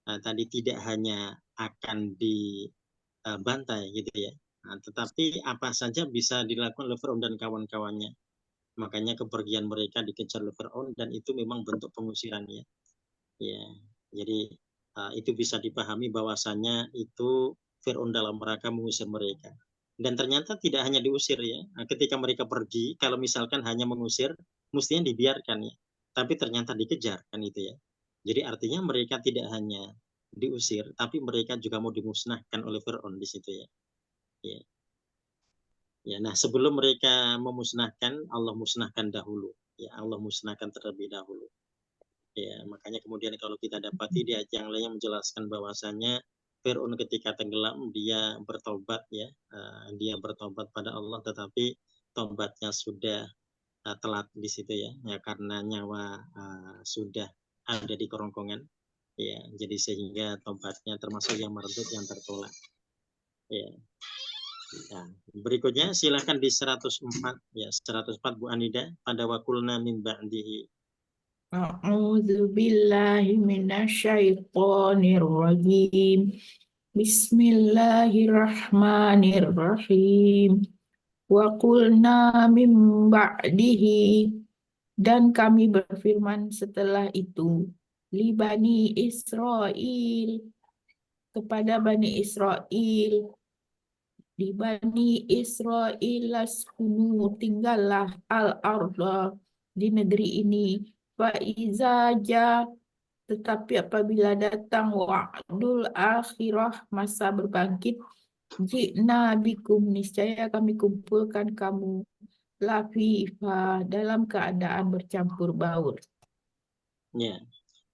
tadi tidak hanya akan dibantai gitu ya, tetapi apa saja bisa dilakukan oleh Fir'aun dan kawan-kawannya. Makanya kepergian mereka dikejar oleh Fir'aun, dan itu memang bentuk pengusiran ya. Ya, jadi itu bisa dipahami bahwasannya itu Fir'aun dalam rangka mengusir mereka. Dan ternyata tidak hanya diusir ya. Ketika mereka pergi, kalau misalkan hanya mengusir, mestinya dibiarkan ya. Tapi ternyata dikejar kan itu ya. Jadi artinya mereka tidak hanya diusir, tapi mereka juga mau dimusnahkan oleh Fir'aun di situ ya. Ya. Ya, nah sebelum mereka memusnahkan, Allah musnahkan dahulu. Ya, Allah musnahkan terlebih dahulu. Ya, makanya kemudian kalau kita dapati di ayat yang lain menjelaskan bahwasanya Fir'aun ketika tenggelam dia bertobat ya, dia bertobat pada Allah, tetapi tobatnya sudah telat di situ ya, ya karena nyawa sudah ada di kerongkongan. Ya, jadi sehingga tobatnya termasuk yang mardud, yang tertolak. Ya. Nah, berikutnya silakan di 104 ya, 104 Bu Anida, pada wakulna min ba'dihi. A'udzu billahi minasyaitonir rajim. Bismillahirrahmanirrahim. Wa qulna min ba'dihi, dan kami berfirman setelah itu, li Bani Israel, kepada Bani Israel, di Bani Israel laskunu, tinggallah al-arda, di negeri ini, fa'iza ja, tetapi apabila datang wa'dul akhirah, masa berbangkit, ji'na bikum, niscaya kami kumpulkan kamu lafifa, dalam keadaan bercampur baur. Ya.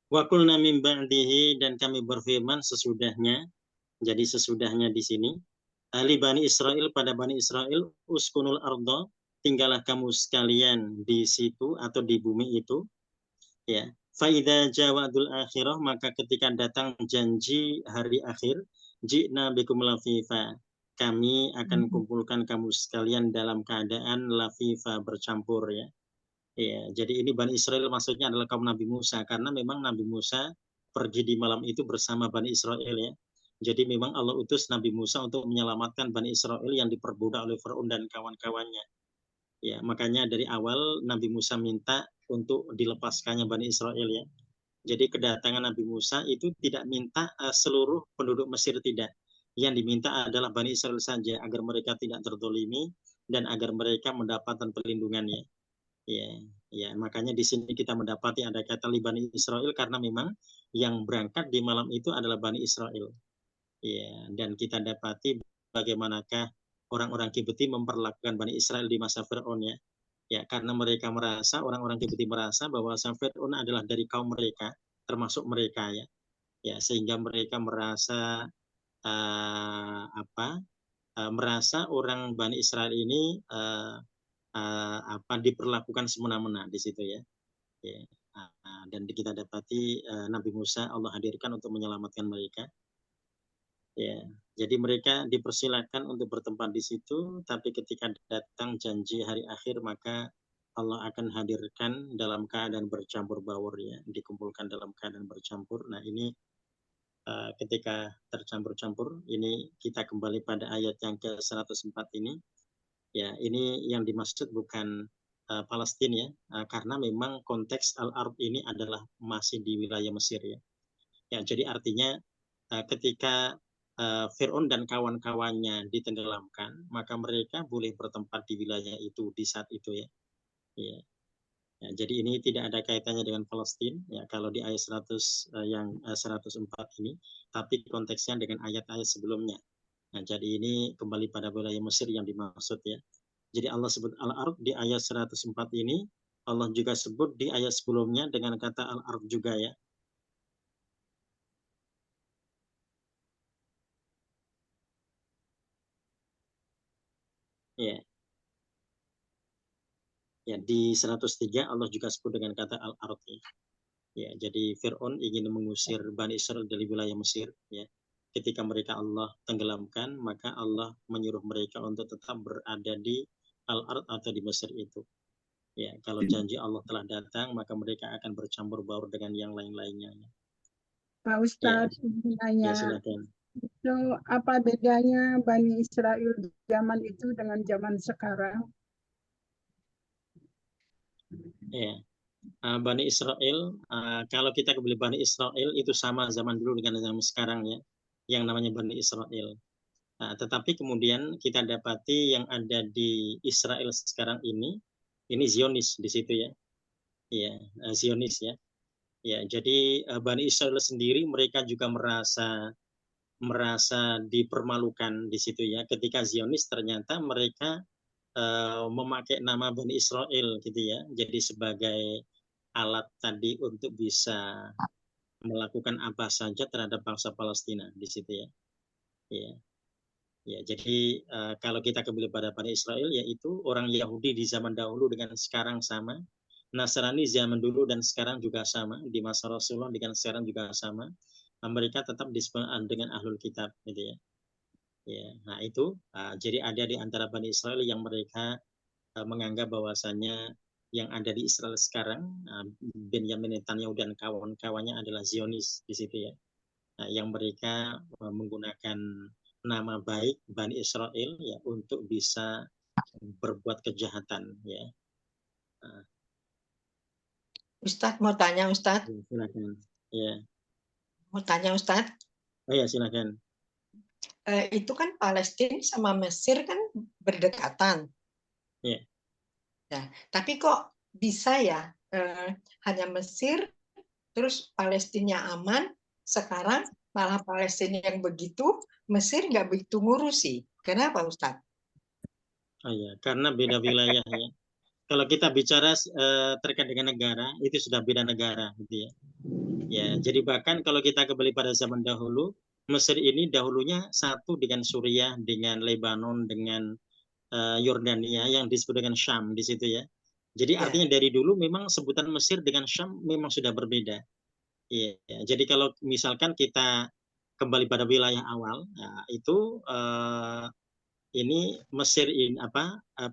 Wa qulna min ba'dihi, dan kami berfirman sesudahnya. Jadi sesudahnya di sini, ahli Bani Israel, pada Bani Israel, uskunul ardo, tinggallah kamu sekalian di situ atau di bumi itu. Ya. Faida jawadul akhirah, maka ketika datang janji hari akhir, ji'na bikum lafifa, kami akan kumpulkan kamu sekalian dalam keadaan lafifa, bercampur ya. Ya, jadi ini Bani Israel maksudnya adalah kaum Nabi Musa, karena memang Nabi Musa pergi di malam itu bersama Bani Israel ya. Jadi memang Allah utus Nabi Musa untuk menyelamatkan Bani Israel yang diperbudak oleh Fir'aun dan kawan-kawannya. Ya, makanya dari awal Nabi Musa minta untuk dilepaskannya Bani Israel ya. Jadi kedatangan Nabi Musa itu tidak minta seluruh penduduk Mesir, tidak. Yang diminta adalah Bani Israel saja, agar mereka tidak terzalimi dan agar mereka mendapatkan perlindungannya. Ya, ya, makanya di sini kita mendapati ada kata Bani Israel karena memang yang berangkat di malam itu adalah Bani Israel. Ya, dan kita dapati bagaimanakah orang-orang Kibti memperlakukan Bani Israel di masa Fir'aun ya. Ya, karena mereka merasa, orang-orang Kibti merasa bahwa Fir'aun adalah dari kaum mereka, termasuk mereka ya. Ya, sehingga mereka merasa merasa orang Bani Israel ini diperlakukan semena-mena di situ ya. Ya. Dan kita dapati Nabi Musa Allah hadirkan untuk menyelamatkan mereka. Ya, jadi mereka dipersilakan untuk bertempat di situ, tapi ketika datang janji hari akhir maka Allah akan hadirkan dalam keadaan bercampur baur ya, dikumpulkan dalam keadaan bercampur. Nah ini ketika tercampur-campur, ini kita kembali pada ayat yang ke-104 ini. Ya, ini yang dimaksud bukan Palestina ya, karena memang konteks Al-Arab ini adalah masih di wilayah Mesir ya. Ya, jadi artinya ketika Fir'aun dan kawan-kawannya ditenggelamkan, maka mereka boleh bertempat di wilayah itu di saat itu ya. Ya. Ya, jadi ini tidak ada kaitannya dengan Palestina ya kalau di ayat 104 ini, tapi konteksnya dengan ayat-ayat sebelumnya. Nah, jadi ini kembali pada wilayah Mesir yang dimaksud ya. Jadi Allah sebut Al-Ard di ayat 104 ini, Allah juga sebut di ayat sebelumnya dengan kata Al-Ard juga ya. Ya. Ya, di 103 Allah juga sebut dengan kata Al-Ard ya. Ya, jadi Fir'aun ingin mengusir Bani Israel dari wilayah Mesir ya. Ketika mereka Allah tenggelamkan, maka Allah menyuruh mereka untuk tetap berada di Al-Ard atau di Mesir itu. Ya, kalau janji Allah telah datang, maka mereka akan bercampur baur dengan yang lain-lainnya. Pak Ustadz, Ya, nanya, silakan. itu apa bedanya Bani Israel zaman itu dengan zaman sekarang? Ya. Bani Israel, kalau kita kembali Bani Israel itu sama zaman dulu dengan zaman sekarang ya, yang namanya Bani Israel. Tetapi kemudian kita dapati yang ada di Israel sekarang ini Zionis di situ ya, ya Zionis ya, ya jadi Bani Israel sendiri mereka juga merasa dipermalukan di situ ya, ketika Zionis ternyata mereka memakai nama Bani Israel gitu ya, jadi sebagai alat tadi untuk bisa melakukan apa saja terhadap bangsa Palestina di situ ya. Ya, ya jadi kalau kita kembali pada Israel, yaitu orang Yahudi di zaman dahulu dengan sekarang sama, Nasrani zaman dulu dan sekarang juga sama, di masa Rasulullah dengan sekarang juga sama. Mereka tetap disebut dengan ahlul kitab gitu ya. Ya, nah itu jadi ada di antara Bani Israel yang mereka menganggap bahwasannya yang ada di Israel sekarang, Benjamin Netanyahu dan kawan-kawannya adalah Zionis di situ ya. Nah, yang mereka menggunakan nama baik Bani Israel ya untuk bisa berbuat kejahatan ya. Ustadz mau tanya Ustadz. Ya, silakan. Ya. Mau tanya Ustadz. Oh ya silakan. Itu kan Palestina sama Mesir kan berdekatan. Ya. Nah, tapi kok bisa ya hanya Mesir terus Palestina aman, sekarang malah Palestina yang begitu, Mesir nggak begitu ngurusi. Kenapa Ustadz? Oh ya, karena beda wilayah ya. Kalau kita bicara terkait dengan negara, itu sudah beda negara gitu ya. Ya, jadi bahkan kalau kita kembali pada zaman dahulu, Mesir ini dahulunya satu dengan Suriah, dengan Lebanon, dengan Yordania yang disebut dengan Syam di situ ya. Jadi artinya dari dulu memang sebutan Mesir dengan Syam memang sudah berbeda. Ya, jadi kalau misalkan kita kembali pada wilayah awal, itu ini Mesir ini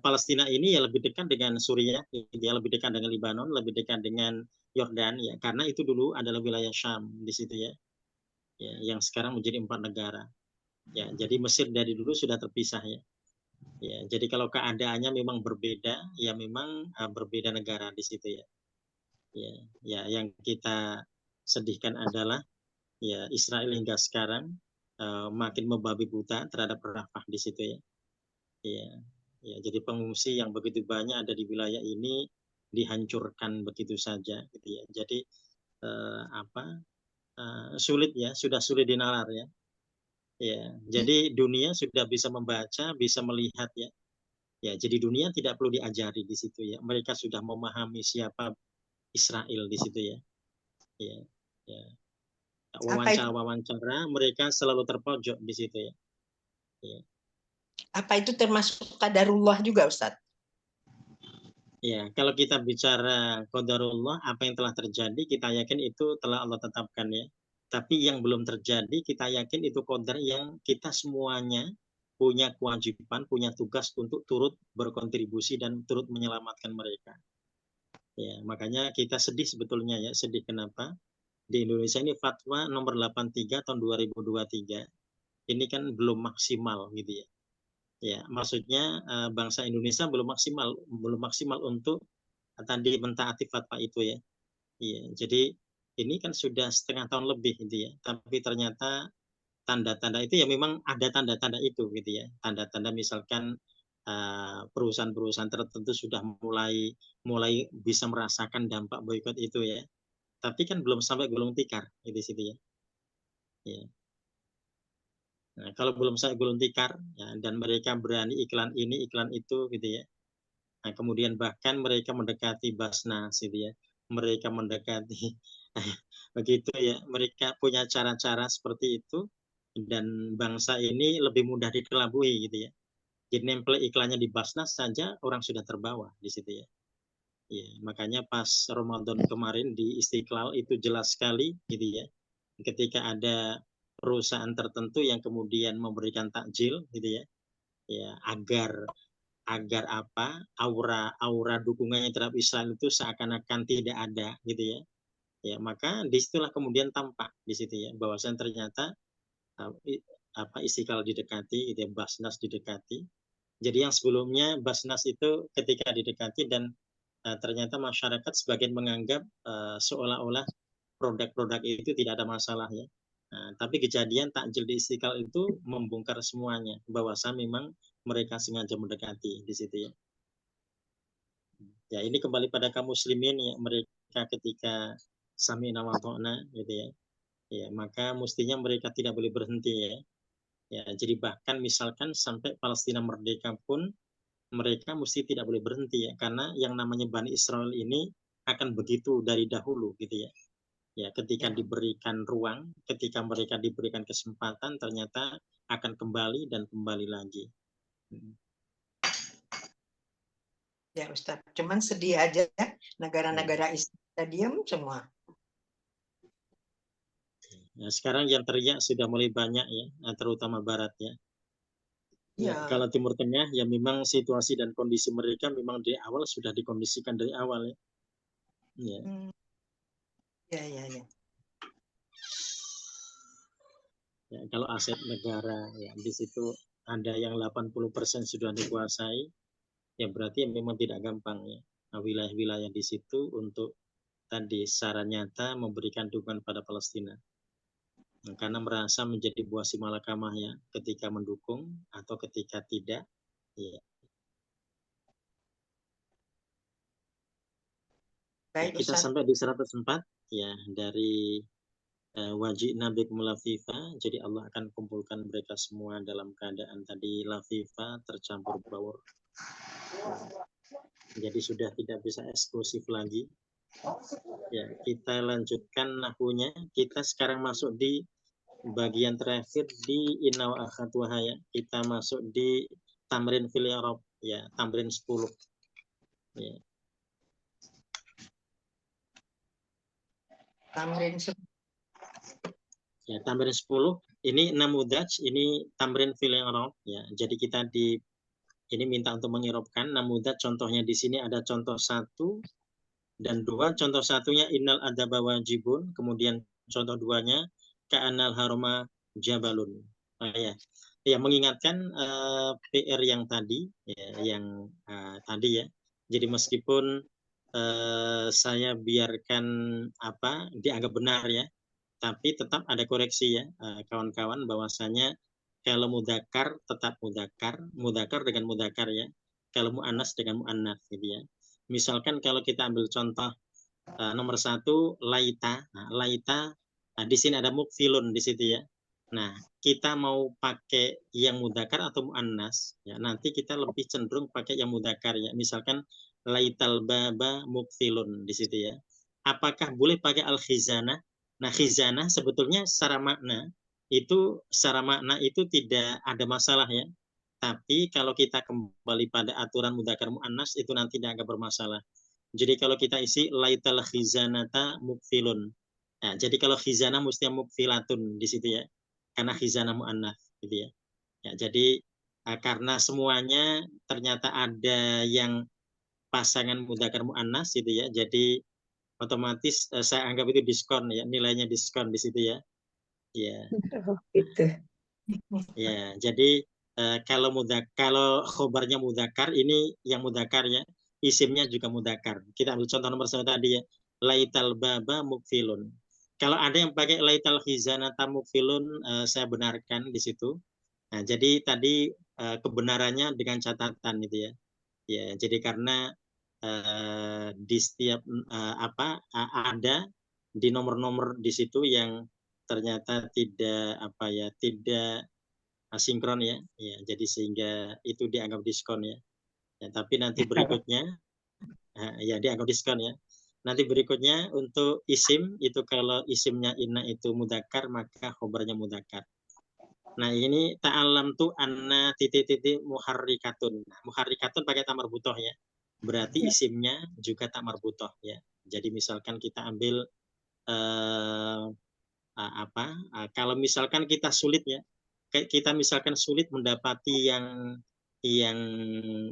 Palestina ini ya lebih dekat dengan Suriah, ya lebih dekat dengan Lebanon, lebih dekat dengan Yordan ya, karena itu dulu adalah wilayah Syam di situ ya. Ya, yang sekarang menjadi 4 negara. Ya, jadi Mesir dari dulu sudah terpisah ya. Ya, jadi kalau keadaannya memang berbeda, ya memang berbeda negara di situ ya. Ya, yang kita sedihkan adalah ya Israel hingga sekarang makin membabi buta terhadap Rafah di situ ya. Ya, jadi pengungsi yang begitu banyak ada di wilayah ini dihancurkan begitu saja, gitu ya. Jadi sulit ya, sudah sulit dinalar ya. Ya, jadi dunia sudah bisa membaca, bisa melihat ya. Ya, jadi dunia tidak perlu diajari di situ ya. Mereka sudah memahami siapa Israel di situ ya. Ya, ya. Wawancara-wawancara mereka selalu terpojok di situ ya. Ya. Apa itu termasuk qadarullah juga Ustadz? Ya, kalau kita bicara qadarullah, apa yang telah terjadi, kita yakin itu telah Allah tetapkan ya. Tapi yang belum terjadi, kita yakin itu qadar yang kita semuanya punya kewajiban, punya tugas untuk turut berkontribusi dan turut menyelamatkan mereka. Ya, makanya kita sedih sebetulnya ya, sedih kenapa? Di Indonesia ini fatwa nomor 83 tahun 2023. Ini kan belum maksimal gitu ya. Ya, maksudnya bangsa Indonesia belum maksimal untuk tadi mentaati fatwa itu ya. Iya, jadi ini kan sudah setengah tahun lebih gitu ya. Tapi ternyata tanda-tanda itu ya memang ada tanda-tanda itu gitu ya. Tanda-tanda misalkan perusahaan-perusahaan tertentu sudah mulai bisa merasakan dampak boikot itu ya. Tapi kan belum sampai gulung tikar di situ ya. Ya. Nah, kalau belum sampai gulung tikar ya, dan mereka berani iklan ini, iklan itu gitu ya. Nah, kemudian bahkan mereka mendekati Basnas gitu ya. Mereka mendekati begitu ya. Mereka punya cara-cara seperti itu dan bangsa ini lebih mudah dikelabui gitu ya. Jadi nempel iklannya di Basnas saja orang sudah terbawa di situ ya. Ya, makanya pas Ramadan kemarin di Istiqlal itu jelas sekali gitu ya. Ketika ada perusahaan tertentu yang kemudian memberikan takjil gitu ya. Ya, agar apa? Aura dukungannya terhadap Islam itu seakan-akan tidak ada gitu ya. Ya, maka disitulah kemudian tampak di situ ya bahwasanya ternyata apa Istiqlal didekati, gitu ya, Basnas didekati. Jadi yang sebelumnya Basnas itu ketika didekati dan ternyata masyarakat sebagian menganggap seolah-olah produk-produk itu tidak ada masalah ya. Tapi kejadian takjil di Istiqlal itu membongkar semuanya bahwasanya memang mereka sengaja mendekati di situ ya. Ya ini kembali pada kaum muslimin ya, mereka ketika sami'na wa ta'na gitu ya. Ya maka mestinya mereka tidak boleh berhenti ya. Ya, jadi bahkan misalkan sampai Palestina merdeka pun mereka mesti tidak boleh berhenti ya, karena yang namanya Bani Israel ini akan begitu dari dahulu gitu ya. Ya, ketika diberikan ruang, ketika mereka diberikan kesempatan, ternyata akan kembali dan kembali lagi. Ya Ustaz, cuman sedih aja ya, negara-negara Islam diam semua. Nah, sekarang yang teriak sudah mulai banyak ya, terutama Barat ya. Ya, kalau Timur Tengah ya memang situasi dan kondisi mereka memang di awal sudah dikondisikan dari awal ya. Ya. Ya. Ya, kalau aset negara ya di situ ada yang 80% sudah dikuasai, ya berarti memang tidak gampang ya. Nah, wilayah-wilayah di situ untuk tadi secara nyata memberikan dukungan pada Palestina. Karena merasa menjadi buah si malakamah ya, ketika mendukung atau ketika tidak ya. Ya, kita sampai di 104 ya dari wajibna bikum lafifa, jadi Allah akan kumpulkan mereka semua dalam keadaan tadi lafifa, tercampur baur. Jadi sudah tidak bisa eksklusif lagi. Ya, kita lanjutkan nahwunya. Kita sekarang masuk di bagian terakhir di inna wa akhatuha ya. Kita masuk di tamrin fil i'rab ya, tamrin 10. Ya. Tamrin 10. Ya, tamrin 10 ini namudaj, ini tamrin fil i'rab ya. Jadi kita ini minta untuk mengirobkan namudaj, contohnya di sini ada contoh 1 dan 2. Contoh 1-nya innal adaba wajibun, kemudian contoh 2-nya ka'annal harama jabalun. Ya. Ya, mengingatkan PR yang tadi ya, tadi ya. Jadi meskipun saya biarkan apa dianggap benar ya, tapi tetap ada koreksi ya kawan-kawan, bahwasanya kalau mudakar tetap mudakar dengan mudakar ya, kalau muannas dengan muannas gitu ya. Misalkan kalau kita ambil contoh nomor 1 laita, laita, di sini ada mukfilun di situ ya. Nah kita mau pakai yang mudakar atau muannas ya, nanti kita lebih cenderung pakai yang mudakar ya. Misalkan laital baba mukfilun di situ ya. Apakah boleh pakai al khizanah? Nah, khizanah sebetulnya secara makna itu tidak ada masalah ya. Tapi kalau kita kembali pada aturan mudzakkar muannas itu nanti tidak akan bermasalah. Jadi kalau kita isi laital khizanata mukfilun. Nah, jadi kalau khizanah mesti mukfilatun di situ ya. Karena khizanah muannas gitu ya. Ya, jadi karena semuanya ternyata ada yang pasangan mudzakkar muannas gitu ya. Jadi otomatis saya anggap itu diskon ya, nilainya diskon di situ ya. Ya. Gitu. Ya, jadi kalau khobarnya mudzakkar, ini yang mudzakkar ya, isimnya juga mudzakkar. Kita ambil contoh nomor 1 tadi ya, laital baba mukfilun. Kalau ada yang pakai laital khizanata mukfilun, saya benarkan di situ. Nah, jadi tadi kebenarannya dengan catatan itu ya. Ya, jadi karena di setiap ada di nomor-nomor di situ yang ternyata tidak sinkron ya. Ya, jadi sehingga itu dianggap diskon ya. Ya, tapi nanti berikutnya ya dianggap diskon ya. Nanti berikutnya untuk isim itu kalau isimnya inna itu mudakar maka khobarnya mudakar. Nah ini ta'alam tu anna titik-titik muharrikatun. Nah, muharrikatun pakai ta marbutoh ya. Berarti isimnya juga ta marbutoh ya. Jadi misalkan kita ambil kalau misalkan kita sulit ya, kita misalkan sulit mendapati yang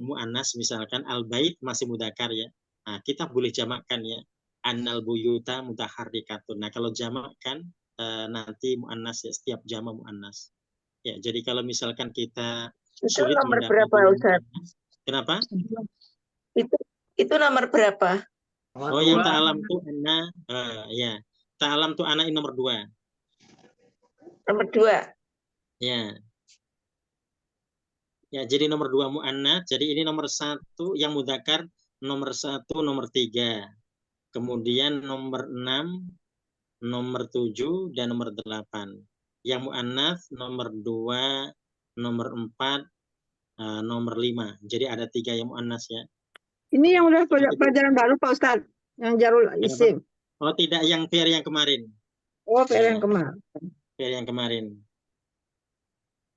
mu'annas misalkan al-bait masih mudakar ya. Nah, kita boleh jamakkan ya. Annal buyuta mutaharrikatun. Nah, kalau jamakkan nanti mu'annas ya, setiap jamak mu'annas. Ya, jadi kalau misalkan kita Itu sulit nomor mendapati berapa, Ustaz? Kenapa? Itu nomor berapa? Oh, yang ta'alam tu anna ya. Ta'alam tu anna ini nomor 2. Nomor 2. Ya. Ya, jadi nomor 2 mu'annats. Jadi ini nomor 1 yang mudzakkar, nomor 1, nomor 3. Kemudian nomor 6, nomor 7 dan nomor 8. Yang mu'annats nomor 2, nomor 4, nomor 5. Jadi ada 3 yang mu'annats ya. Ini yang udah pelajaran baru Pak Ustadz, yang jarul isim. Oh, tidak yang PR yang kemarin. Oh, PR yang kemarin. PR yang kemarin.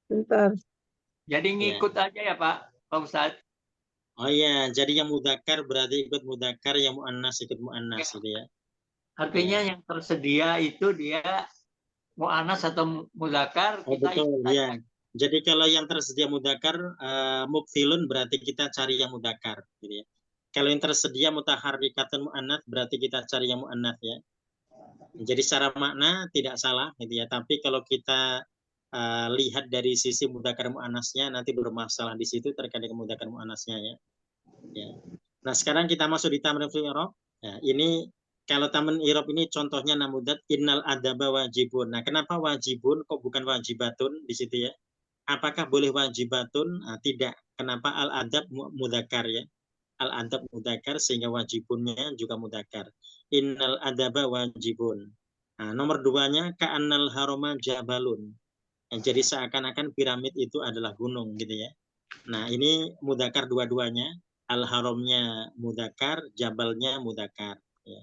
Bentar. Jadi ngikut aja ya Pak Ustadz. Oh iya, jadi yang mudzakkar berarti ikut mudzakkar, yang muannas ikut muannas gitu ya. Artinya yang tersedia itu dia muannas atau mudzakkar Oh, kita betul ikut ya. aja. Jadi kalau yang tersedia mudzakkar mubtilun berarti kita cari yang mudzakkar gitu ya. Kalau yang tersedia mutaharrikatun muannats berarti kita cari yang muannats ya. Jadi secara makna tidak salah gitu ya, tapi kalau kita lihat dari sisi mudzakkar muannasnya nanti bermasalah di situ terkait dengan mudzakkar muannasnya ya. Ya. Nah, sekarang kita masuk di tamrin fil i'rab. Ya, ini kalau tamrin i'rab ini contohnya namudat innal adaba wajibun. Nah, kenapa wajibun kok bukan wajibatun di situ ya? Apakah boleh wajibatun? Nah, tidak. Kenapa al-adab mudzakkar ya? Al-adab mudzakkar sehingga wajibunnya juga mudzakkar. Innal adaba wajibun. Nah, nomor 2-nya ka'annal harama jabalun. Jadi seakan-akan piramid itu adalah gunung gitu ya. Nah, ini mudzakkar dua-duanya. Al-haramnya mudzakkar, jabalnya mudzakkar ya.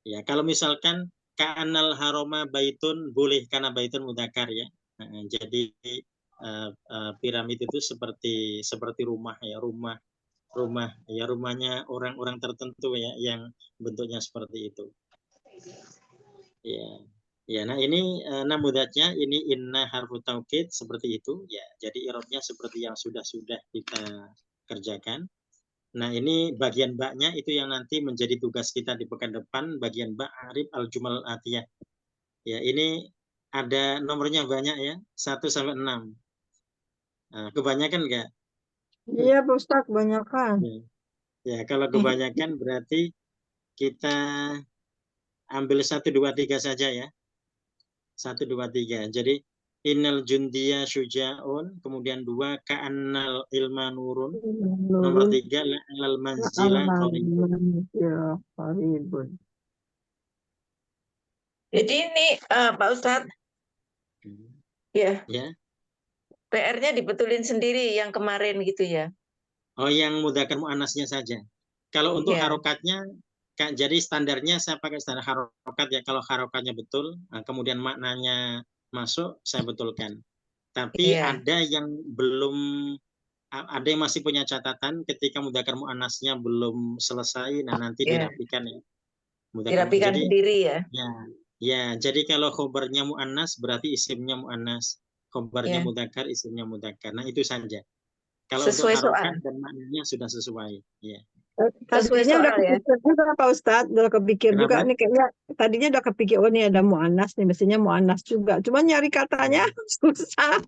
Ya, kalau misalkan ka'annal harama baitun boleh karena baitun mudzakkar ya. Nah, jadi piramid itu seperti rumah ya, rumah ya, rumahnya orang-orang tertentu ya yang bentuknya seperti itu. Ya. Ya, nah ini namudatnya ini inna harfu taukid seperti itu ya. Jadi i'rabnya seperti yang sudah kita kerjakan. Nah, ini bagian baknya itu yang nanti menjadi tugas kita di pekan depan, bagian bak arif al-jumal atiyah. Ya, ini ada nomornya banyak ya, 1 sampai 6. Nah, kebanyakan enggak? Iya, Pak Ustadz, kebanyakan. Ya, kalau kebanyakan berarti kita ambil 1, 2, 3 saja ya. 1, 2, 3. Jadi innal jundiya syuja'un, kemudian 2 ka'annal ilma nurun. Nomor 3 la'alal manzila qaribun. Jadi ini Pak Ustadz, ya, PR-nya dibetulin sendiri yang kemarin gitu ya. Oh, yang mudzakkar muannasnya saja. Kalau untuk harokatnya, jadi standarnya saya pakai standar harokat ya. Kalau harokatnya betul, kemudian maknanya masuk, saya betulkan. Tapi ada yang belum, ada yang masih punya catatan ketika mudzakkar muannasnya belum selesai, nah nanti dirapikan ya. Dirapikan sendiri ya. Ya, jadi kalau khobarnya muannas berarti isimnya muannas, khobarnya mudzakkar isimnya mudzakkar. Nah, itu saja. Kalau sesuai untuk harokat soal dan maknanya sudah sesuai, ya. Tadinya udah kepikir juga Pak Ustadz, udah kepikir juga nih kayaknya tadinya udah kepikir oh ini ada muannas nih, mestinya muannas juga. Cuma nyari katanya susah.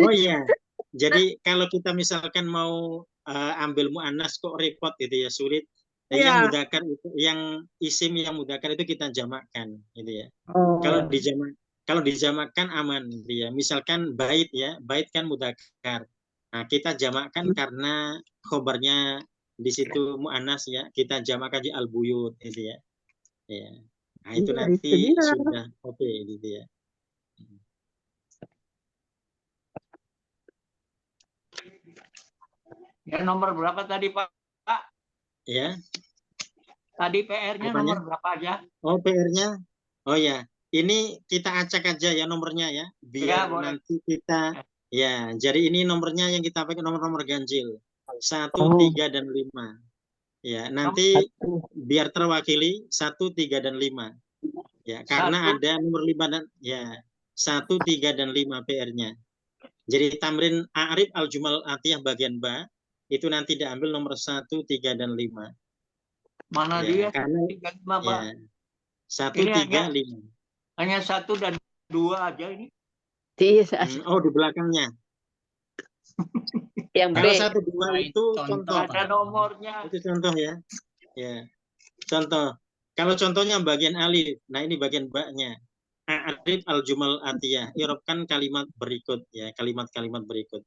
Oh iya. Jadi kalau kita misalkan mau ambil muannas kok repot gitu ya, sulit. Yang mudzakkar itu, yang isim yang mudzakkar itu kita jamakkan gitu ya. Kalau dijamak, Kalau dijamakkan aman, gitu ya. Misalkan bait ya, bait kan mudzakkar. Nah, kita jamakkan karena khobarnya di situ mu'annas ya, kita jamakkan di al-buyut gitu ya. Ya. Nah, itu Iya, nanti itu dia. sudah oke gitu ya. Ya, nomor berapa tadi, Pak? Ya. Tadi PR-nya Apanya? nomor berapa aja? Oh, PR-nya. Oh ya, ini kita acak aja ya nomornya ya, biar boleh. nanti kita ya. Jadi ini nomornya yang kita pakai nomor-nomor ganjil 1, Oh. 3, dan 5. Ya, nanti biar terwakili 1, 3, dan 5. Ya, karena ada nomor 5 dan ya 1, 3, dan 5 PR-nya. Jadi tamrin a'rif al-jumal atiyah bagian ba itu nanti diambil nomor 1, 3, dan 5. Mana Ya, dia? karena 3, 5, Pak. ya 1, Ini 3, 5. Hanya 1 dan 2 aja ini. Oh, di belakangnya. Yang B. Kalau 1, 2 itu contoh. Ada nomornya. Itu contoh ya. Ya. Contoh. Kalau contohnya bagian alif, nah ini bagian ba-nya. A'rif al-jumal atiyah, irobkan kalimat berikut ya, kalimat-kalimat berikut.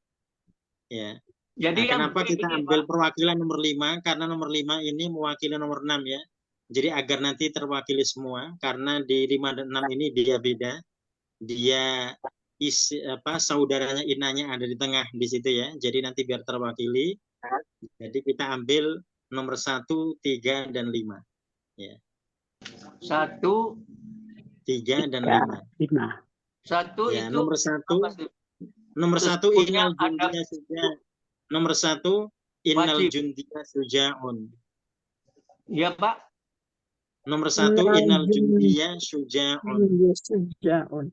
Ya. Jadi Nah, kenapa yang kita ini, ambil Pak, perwakilan nomor 5? Karena nomor 5 ini mewakili nomor 6 ya. Jadi agar nanti terwakili semua, karena di 5 dan 6 ini dia beda. Dia saudaranya inanya ada di tengah di situ ya. Jadi nanti biar terwakili. Jadi kita ambil nomor 1, 3, dan 5. Ya. 1, 3, dan 5. 1 Ya, itu nomor 1. Nomor 1 innal jundiya suja. Nomor 1 innal jundiya sujaun. Iya, Pak. Nomor 1 innal jundiya sujaun.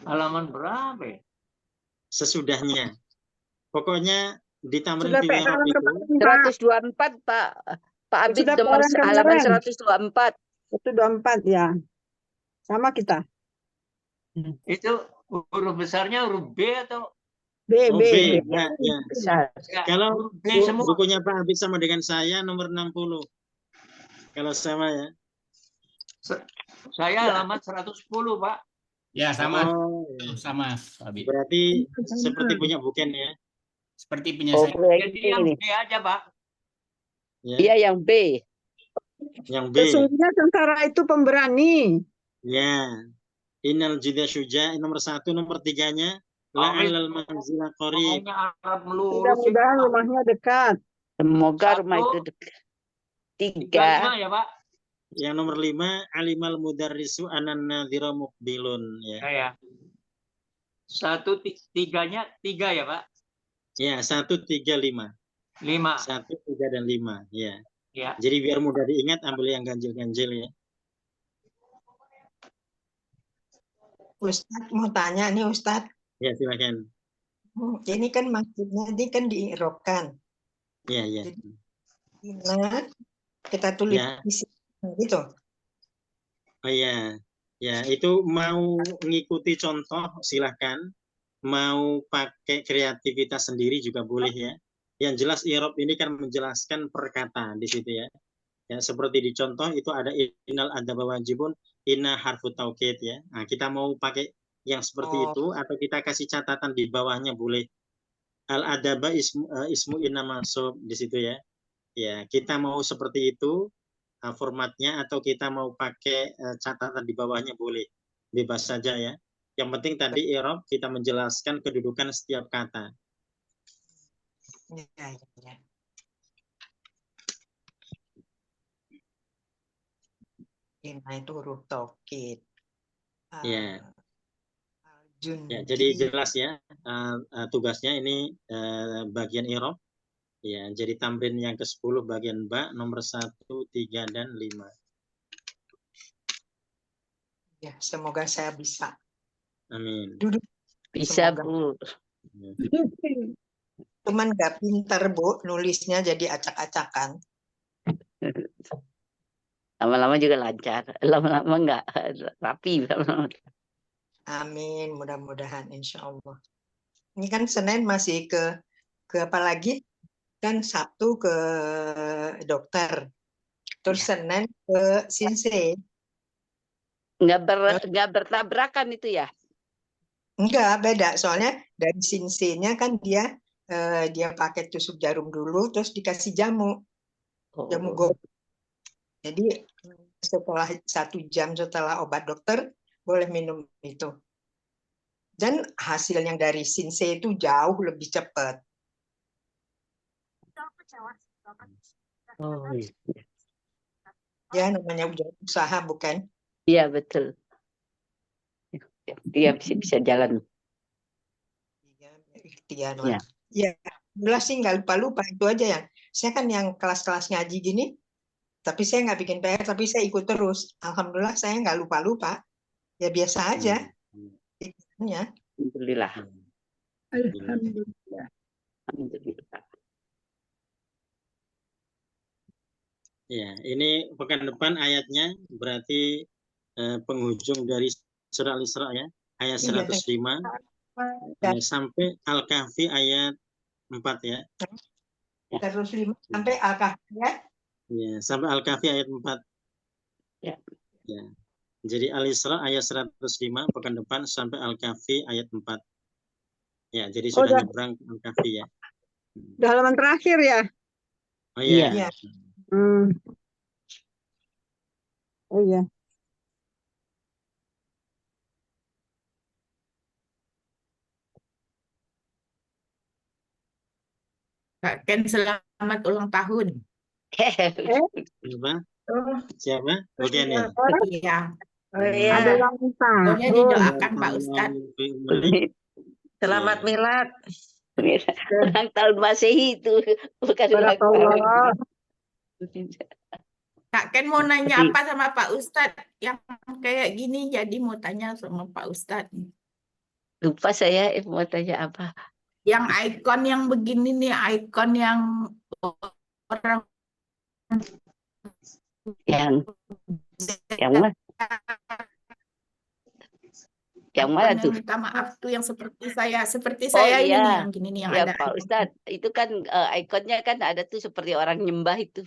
Halaman berapa ya? Sesudahnya. Pokoknya di tamrin Sudah fil i'rab itu 124, Pak. Pak Abid Sudah nomor orang halaman kemarin. 124. 124 ya. Sama kita. Itu huruf besarnya huruf B atau B, oh, B, B. B. Ya, ya. Besar. Kalau huruf B semua. bukunya Pak Abid sama dengan saya nomor 60. Kalau sama ya. Saya halaman 110, Pak. Ya, sama. Oh, Sama, Pak Abid. berarti seperti punya bukan ya? Seperti punya Oh, saya. Jadi yang B aja, Pak. Ya. Iya, yang B. Yang B. Sesungguhnya tentara itu pemberani. Ya. Innal jidya syuja nomor 1, nomor 3-nya la'allal manzila qarib. Ngomongnya Arab melurus. Mudah-mudahan rumahnya dekat. Semoga 1, rumah itu dekat. 3, 5 ya, Pak. Yang nomor 5 alimal mudarrisu anan nadhira muqbilun ya. Ya. 1, 3-nya 3 ya, Pak. Ya, 1, 3, 5. 5. 1, 3, dan 5 ya. Ya. Jadi biar mudah diingat ambil yang ganjil-ganjil ya. Ustadz mau tanya nih Ustadz. Ya, silakan. Ini kan maksudnya ini kan diirobkan. Ya, ya. Jadi, kita tulis Ya. di sini gitu. Oh ya. Ya, itu mau mengikuti contoh silahkan. Mau pakai kreativitas sendiri juga boleh ya. Yang jelas i'rab ini kan menjelaskan perkataan di situ ya. Ya, seperti di contoh itu ada innal adaba wajibun, inna harfu taukid ya. Nah, kita mau pakai yang seperti itu atau kita kasih catatan di bawahnya boleh. Al adaba ismu inna mansub di situ ya. Ya, kita mau seperti itu formatnya atau kita mau pakai catatan di bawahnya boleh. Bebas saja ya. Yang penting tadi i'rab kita menjelaskan kedudukan setiap kata. Ya. Nah, itu huruf taukid. Ya. Ya, jadi jelas ya tugasnya ini bagian i'rab. Ya, jadi tamrin yang ke-10 bagian ba nomor 1, 3, dan 5. Ya, semoga saya bisa. Amin. Duduk. Bisa, Semoga. Bu. Cuman nggak pintar, Bu, nulisnya jadi acak-acakan. Lama-lama juga lancar. Lama-lama enggak rapi. Amin, mudah-mudahan insya Allah. Ini kan Senin masih ke apa lagi? Kan Sabtu ke dokter. Terus Senin ke Sinse. Nggak bertabrakan itu ya? Enggak, beda. Soalnya dari sinsinya kan dia pakai tusuk jarum dulu, terus dikasih jamu goreng. Jadi setelah 1 jam setelah obat dokter boleh minum itu. Dan hasil yang dari sinse itu jauh lebih cepat. Oh, iya. Ya, namanya usaha, bukan? Iya, betul. Iya, bisa jalan. Ikhtiar Ya. lah. Ya, jelas sih nggak lupa-lupa itu aja ya. Saya kan yang kelas-kelas ngaji gini, tapi saya nggak bikin PR, tapi saya ikut terus. Alhamdulillah saya nggak lupa-lupa. Ya biasa aja. Ya. Alhamdulillah. Alhamdulillah. Alhamdulillah. Ya, ini pekan depan ayatnya berarti penghujung dari surah Al-Isra ya, ayat 105 sampai Al-Kahfi ayat 4 ya. 105 sampai Al-Kahfi ya. Ya, sampai Al-Kahfi ayat 4. Ya. Ya. Jadi Al-Isra ayat 105 pekan depan sampai Al-Kahfi ayat 4. Ya, jadi sudah nyebrang ke Al-Kahfi ya. Udah halaman terakhir ya? Oh iya. Iya. Oh iya. Kak Ken, selamat ulang tahun. Siapa? Siapa? Bukan ya? Iya. Oh iya. Ada ulang tahun. Boleh didoakan Pak Ustadz. Selamat milad. Ulang tahun Masehi itu, bukan ulang tahun. Barakallah. Kak Ken mau nanya apa sama Pak Ustadz yang kayak gini, jadi mau tanya sama Pak Ustadz. Lupa saya mau tanya apa. Yang ikon yang begini nih, ikon yang orang yang mana? Yang mana tuh? Yang minta maaf tuh yang seperti saya Iya. ini nih, yang gini nih yang Ya, ada. Pak Ustadz, itu kan ikonnya kan ada tuh seperti orang nyembah itu.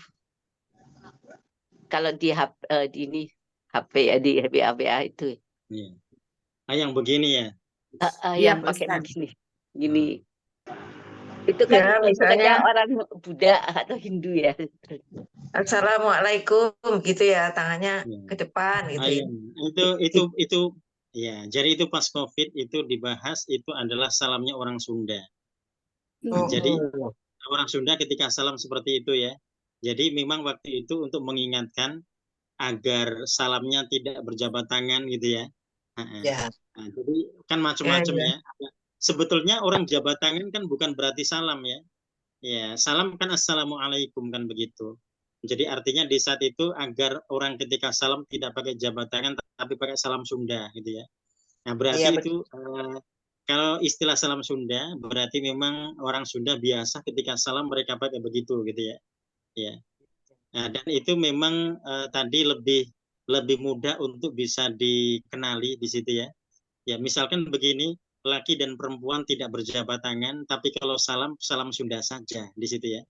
Kalau di HP ya, di HBA itu. Iya. Yang begini ya. Yang pakai begini. Gini. Itu kan misalnya orang Buddha atau Hindu ya. Assalamualaikum gitu ya, tangannya ke depan gitu ya. Itu ya, jadi itu pas COVID itu dibahas, itu adalah salamnya orang Sunda. Jadi orang Sunda ketika salam seperti itu ya. Jadi memang waktu itu untuk mengingatkan agar salamnya tidak berjabat tangan gitu ya. Nah, jadi kan macam-macam ya. Sebetulnya orang jabat tangan kan bukan berarti salam ya. Ya, salam kan assalamualaikum kan begitu. Jadi artinya di saat itu agar orang ketika salam tidak pakai jabat tangan tapi pakai salam Sunda gitu ya. Nah, berarti itu kalau istilah salam Sunda berarti memang orang Sunda biasa ketika salam mereka pakai begitu gitu ya. Ya. Nah, dan itu memang tadi lebih mudah untuk bisa dikenali di situ ya. Ya, misalkan begini, laki dan perempuan tidak berjabat tangan, tapi kalau salam Sunda saja di situ ya.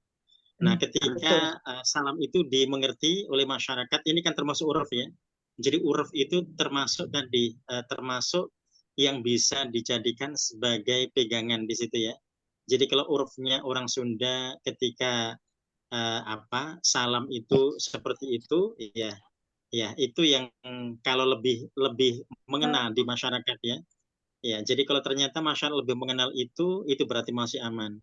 Nah, ketika salam itu dimengerti oleh masyarakat, ini kan termasuk uruf ya. Jadi uruf itu termasuk tadi termasuk yang bisa dijadikan sebagai pegangan di situ ya. Jadi kalau urufnya orang Sunda ketika salam itu seperti itu ya itu yang kalau lebih mengenal di masyarakat ya. Ya, jadi kalau ternyata masyarakat lebih mengenal itu berarti masih aman.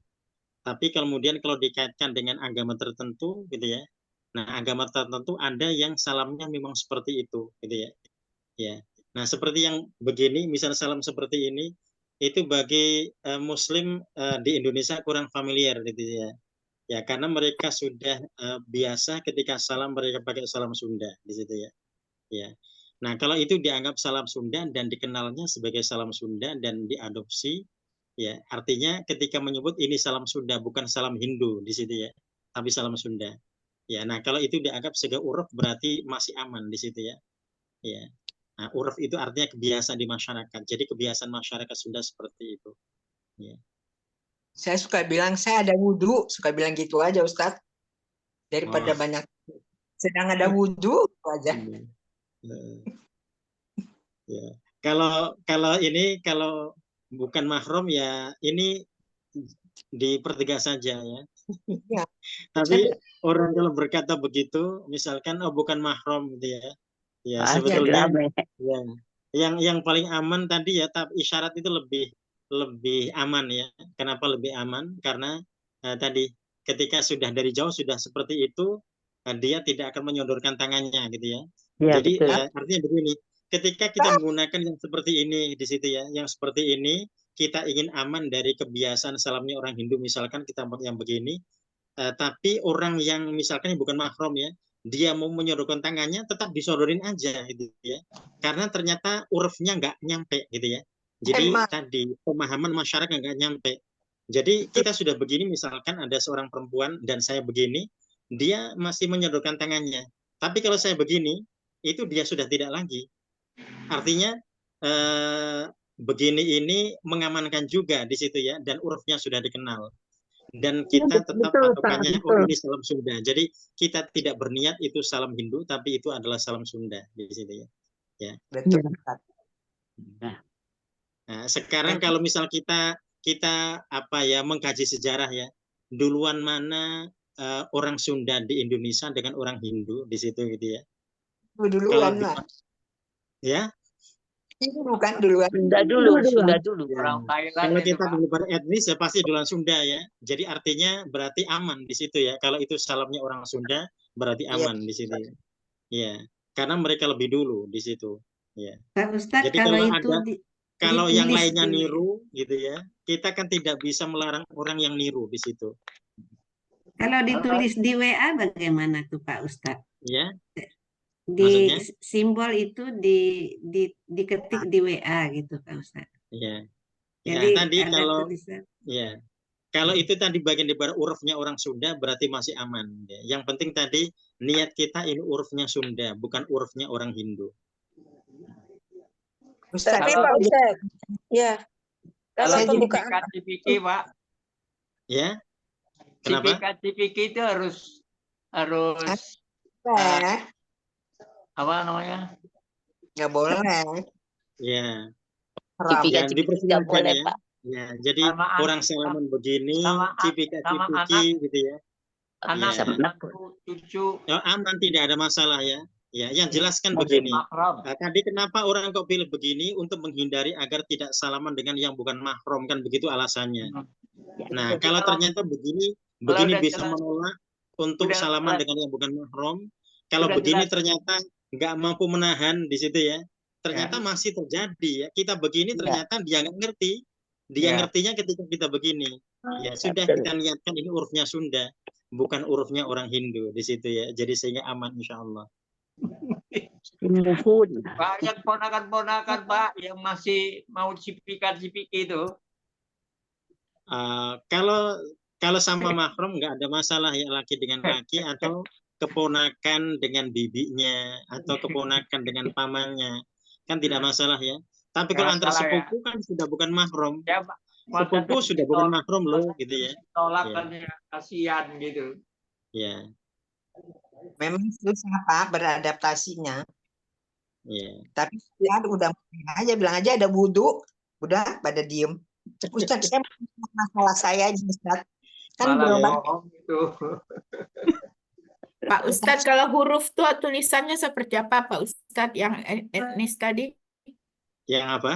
Tapi kemudian kalau dikaitkan dengan agama tertentu gitu ya. Nah, agama tertentu ada yang salamnya memang seperti itu gitu ya. Ya. Nah, seperti yang begini, misalnya salam seperti ini itu bagi muslim di Indonesia kurang familiar gitu ya. Ya, karena mereka sudah biasa ketika salam mereka pakai salam Sunda di situ ya. Ya. Nah, kalau itu dianggap salam Sunda dan dikenalnya sebagai salam Sunda dan diadopsi, ya artinya ketika menyebut ini salam Sunda bukan salam Hindu di situ ya, tapi salam Sunda. Ya, nah kalau itu dianggap sebagai uruf berarti masih aman di situ ya. Ya. Nah, uruf itu artinya kebiasaan di masyarakat. Jadi kebiasaan masyarakat Sunda seperti itu. Ya. Saya suka bilang saya ada wudhu, suka bilang gitu aja Ustadz. Daripada banyak sedang ada wudhu aja. Ya. Kalau ini kalau bukan mahram ya ini dipertegas saja ya. Ya. Tapi orang kalau berkata begitu, misalkan oh bukan mahram gitu ya. Ya Ah, sebetulnya rame. ya yang paling aman tadi ya, tapi isyarat itu lebih aman ya. Kenapa lebih aman? Karena tadi ketika sudah dari jauh sudah seperti itu, dia tidak akan menyodorkan tangannya gitu ya. Ya, Jadi betul. artinya begini, ketika kita menggunakan yang seperti ini di situ ya, yang seperti ini kita ingin aman dari kebiasaan salamnya orang Hindu, misalkan kita pakai yang begini, tapi orang yang misalkan bukan mahram ya, dia mau menyodorkan tangannya tetap disodorin aja gitu ya, karena ternyata urufnya nggak nyampe gitu ya. Jadi tadi pemahaman masyarakat nggak nyampe. Jadi kita sudah begini, misalkan ada seorang perempuan dan saya begini, dia masih menyodorkan tangannya. Tapi kalau saya begini, itu dia sudah tidak lagi. Artinya begini ini mengamankan juga di situ ya, dan urufnya sudah dikenal. Dan kita tetap patokannya ini salam Sunda. Jadi kita tidak berniat itu salam Hindu, tapi itu adalah salam Sunda di situ ya. Ya. Betul. Nah, sekarang kalau misal kita apa ya mengkaji sejarah ya, duluan mana orang Sunda di Indonesia dengan orang Hindu di situ gitu ya. Duluan lah. Ya. Itu bukan duluan. Sunda dulu. Ya. Orang Thailand Kalau itu, kita Pak. berlebaran etnis ya pasti duluan Sunda ya. Jadi artinya berarti aman di situ ya. Kalau itu salamnya orang Sunda berarti aman di situ ya. Ya. Karena mereka lebih dulu di situ. Ya. Pak Ustadz, Jadi kalau itu kalau yang ditulis lainnya di- niru gitu ya, kita kan tidak bisa melarang orang yang niru di situ. Kalau ditulis di WA bagaimana tuh Pak Ustadz? Ya. Di Maksudnya? simbol itu diketik di WA gitu Pak Ustadz. Ya. Jadi Ya, tadi ada kalau tulisan. ya. Kalau itu tadi bagian dari urufnya orang Sunda berarti masih aman. Ya. Yang penting tadi niat kita ini urufnya Sunda, bukan urufnya orang Hindu. Tapi Pak Ustadz, ya kalau Kalau pembukaan CPK, Pak. Ya. Kenapa? CPK itu harus apa namanya? Nggak boleh. Ya. Cipika Dipersilahkan boleh, ya. Pak. Ya, jadi orang salaman begini, cipika-cipiki gitu ya. Anak, Ya. cucu. Ya, aman, tidak ada masalah ya. Ya, yang jelaskan begini. Tadi kenapa orang kok pilih begini untuk menghindari agar tidak salaman dengan yang bukan mahram, kan begitu alasannya. Nah, kalau ternyata begini bisa menolak untuk salaman dengan yang bukan mahram. Kalau begini ternyata nggak mampu menahan di situ ya. Ternyata masih terjadi ya. Kita begini ternyata dia nggak ngerti. Dia ngertinya ketika kita begini. Ya sudah kita niatkan ini urufnya Sunda, bukan urufnya orang Hindu di situ ya. Jadi sehingga aman insya Allah. Banyak ponakan-ponakan Pak yang masih mau cipika-cipiki itu. Kalau sama mahram nggak ada masalah ya, laki dengan laki atau keponakan dengan bibinya atau keponakan dengan pamannya, kan tidak masalah ya. Tapi kalau antar sepupu kan sudah bukan mahram. Ya, sepupu sudah bukan mahram loh gitu ya. Tolak kasihan gitu. Ya. Memang susah Pak beradaptasinya. Yeah. Tapi ya udah bilang aja ada wudhu, udah pada diem. Ustaz, saya masalah saya aja Ustaz. Kan berobat. Gitu. Pak Ustadz, kalau huruf tuh tulisannya seperti apa Pak Ustadz yang etnis tadi? Yang apa?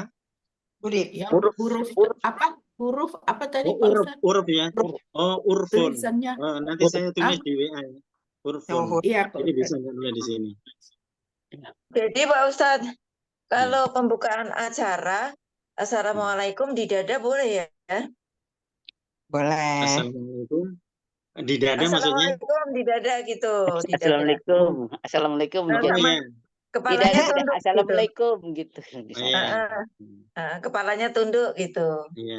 Yang huruf apa? Huruf apa tadi Pak Ustadz? Huruf ya. Oh, urfun. Tulisannya. Nanti saya tulis di WA ya. Urfun. Iya, jadi bisa nulis di sini. Jadi Pak Ustadz, kalau pembukaan acara Assalamualaikum di dada boleh ya? Boleh. Assalamualaikum. Di dada maksudnya? Assalamualaikum di dada gitu. Di dada. Assalamualaikum. Assalamualaikum. Kepalanya tunduk. Assalamualaikum gitu. Oh, iya. Kepalanya tunduk gitu. Iya.